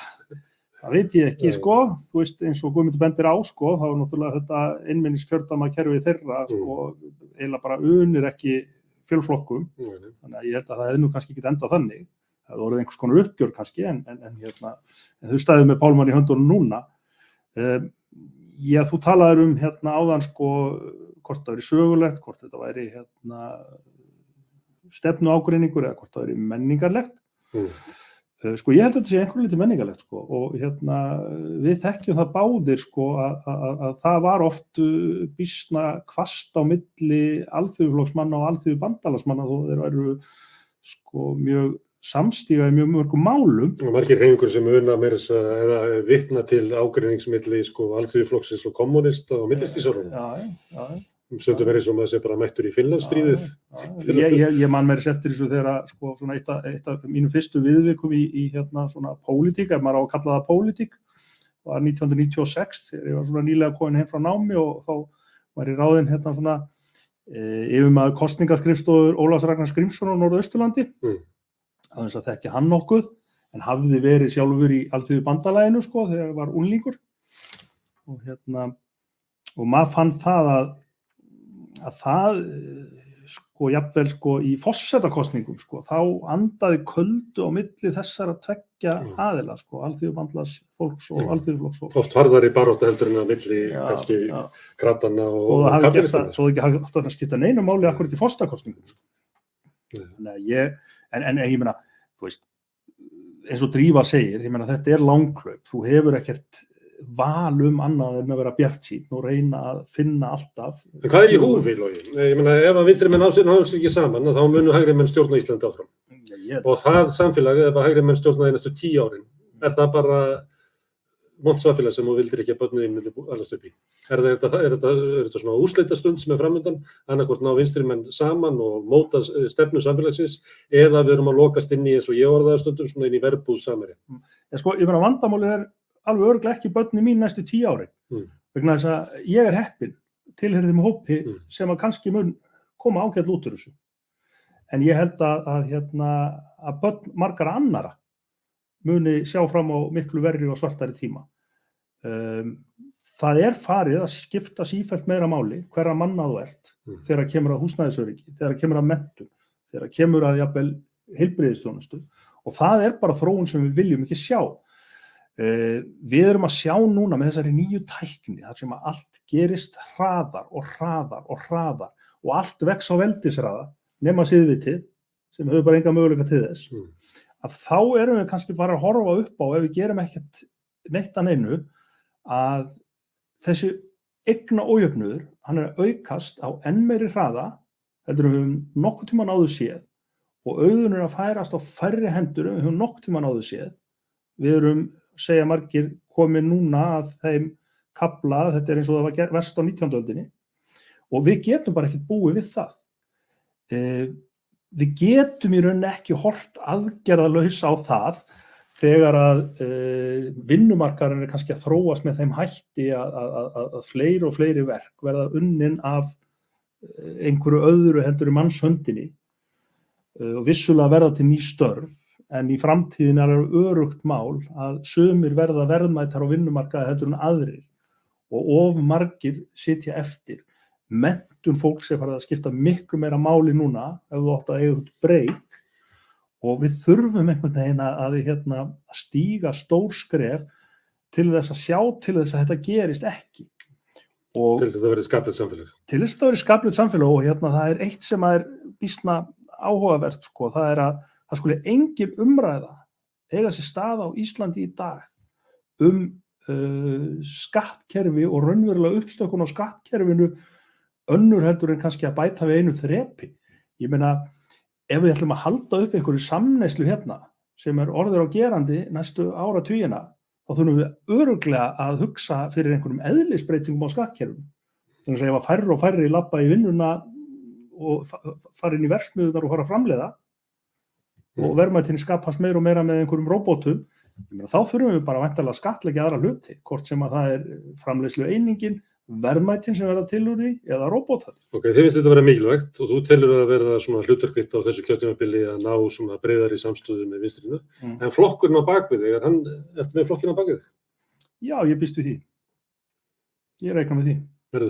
Það veit ég ekki, sko, þú veist, eins og Guðmundur bendir á, sko, þá náttúrulega þetta innminniskjördæmakerfið þeirra, sko, eiginlega bara unir ekki fjölflokkum, þannig að ég held að það hefði nú kannski ekki endað þannig, það hefði orðið einhvers konar uppgjör kannski, en þau stæðu með Pálmann í höndunum núna. Já, þú talaðir áðan, sko, hvort það væri sögulegt, hvort þetta væri, stefnuágreiningur eða hvort það væri menningarlegt. Sko ég held að þetta sé einhverju lítið menningarlegt, sko, og við þekkjum það báðir, sko, að það var oft býsna hvasst á milli alþýðuflokksmanna og alþýðubandalagsmanna þó þeir væru, sko, mjög samstíga í mjög mörgum málum. Og margir hreyfingur sem una meira eða vitna til ágreiningsmilli, sko, alþýðuflokksins og kommunista og millistísárunum. Já. Stundum eins og maður sé bara mættur í Finnlandsstríðið. Ég man mér eftir þessu þegar, sko, svona eitt af mínum fyrstu viðvikum í svona pólitík, ef maður á að kalla það pólitík, var 1996, þegar ég var svona nýlega komin heim frá námi og þá var ég ráðinn svona yfirmaður kosningaskrifstofur Ólafs Ragnars Grímssonar á Norðausturlandi, aðeins að þekkja hann nokkuð, en hafði verið sjálfur í Alþýðubandalaginu, sko, þegar ég var unglingur. Og maður fann það að það, sko, jafnvel, sko, í forsetakosningum, sko, þá andaði köldu á milli þessara tveggja aðila, sko, alþýðubandalagsfólks og alþýðuflokksfólks. Oft harðari baráttu heldur en að milli kannski kratanna og kapitalistarnir. Þó ekki hægt að skipta neinu máli akkurat í forsetakosningum, sko. Þannig að ég meina, þú veist, eins og Drífa segir, ég meina, þetta langhlaup, þú hefur ekkert val annað en að vera bjartsýnn og reyna að finna alltaf. En hvað í húfi, Logi? Ég meina, ef að vinstrimenn ná sér ekki saman, þá munu hægri menn stjórna Íslandi áfram. Og það samfélag, ef að hægri menn stjórna í næstu 10 árin, það bara vont samfélag sem þú vildir ekki að börnin myndi allast upp í? Er þetta svona úrslitastund sem framundan, annaðhvort ná vinstrimenn saman og móta stefnu samfélagsins, eða við erum að lokast inn í, eins og ég orðaði stundum, svona inn í verbúð samherja? Sko, ég meina, vandamálið alveg örugglega ekki börnin mín næstu 10 árin. Vegna þess að ég heppinn, tilheyrði þeim hópi sem að kannski mun koma ágætlega út úr þessu. En ég held að börn margra annara muni sjá fram á miklu verri og svartari tíma. það farið að skipta sífellt meira máli hverra manna þú ert þegar kemur að húsnæðisöryggi, þegar kemur að menntun, þegar kemur að jafnvel heilbrigðisþjónustu og það bara þróun sem við viljum ekki sjá. Við erum að sjá núna með þessari nýju tækni þar sem að allt gerist hraðar og allt vex á veldisraða nema siðvitið sem hefur bara enga möguleika til þess. Að þá erum við kannski bara að horfa upp á ef við gerum ekkert neitt að neinu að þessi eigna ójöfnuður, hann að aukast á enn meiri hraða heldur við höfum nokkuð tímann áður séð og auðunir að færast á færri hendur við höfum nokkuð tímann áður séð. Við erum, segja margir, komið núna að þeim kafla, þetta eins og það var verst á 19. öldinni og við getum bara ekki búið við það. Við getum í rauninni ekki horft aðgerðalaus á það þegar að vinnumarkaðurinn kannski að þróast með þeim hætti að fleiri og fleiri verk verða unnin af einhverju öðru heldur í mannshöndinni og vissulega verða til ný störf en í framtíðin örugt mál að sumir verða verðmætar á vinnumarkaði heldur en aðrir og of margir sitja eftir. Menntun fólks farið að skipta miklu meira máli núna ef þú átt að eiga út breyk og við þurfum einhvern veginn að stíga stór skref til þess að sjá til þess að þetta gerist ekki. Og til þess að það verði skaplegt samfélag. Til þess að það verði skaplegt samfélag og það eitt sem býsna áhugavert það að það skuli engin umræða eiga sér stað á Íslandi í dag skattkerfi og raunverulega uppstökkun á skattkerfinu önnur heldur en kannski að bæta við einu þrepi. Ég meina, ef við ætlum að halda upp einhverju samneyslu sem orðið á gerandi næstu áratugina, þá þurfum við örugglega að hugsa fyrir einhverjum eðlisbreytingum á skattkerfinu. Þannig að ef færri og færri labba í vinnuna og fara inn í verksmiðjurnar og fara að framleiða og verðmætin skapast meira og meira með einhverjum róbótum, þá þurfum við bara væntanlega að skattleggja aðra hluti, hvort sem að það framleiðslu einingin, verðmætin sem verða til úr því eða róbótar. Ok, þið finnst þetta að vera mikilvægt og þú telur að vera svona hlutverk á þessu kjörtímabili að ná svona breiðari samstöðu með vinstrinu. En flokkurinn á bakvið þig, ertu með flokkinn á bakvið þig? Já, ég býst við því. Ég reikna með því.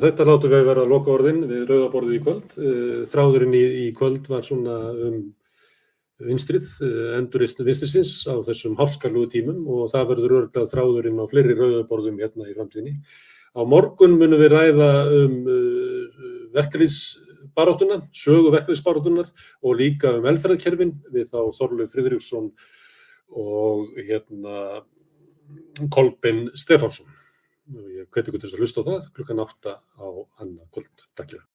Þetta látum við vera lokaorðin við Rauða borðið í kvöld. Þráðurinn í kvöld var svona vinstrið, endurreisn vinstrisins á þessum hálfskarlúgu tímum og það verður örugglega þráðurinn á fleiri Rauða borðum í framtíðinni. Á morgun munum við ræða verkalýðsbaráttuna, sögu verkalýðsbaráttunnar og líka velferðarkerfin við þá Þorleif Friðriksson og Kolbeinn Stefánsson. Ég hveti ykkur til að hlusta á það klukkan 8 á annað kvöld. Takk fyrir.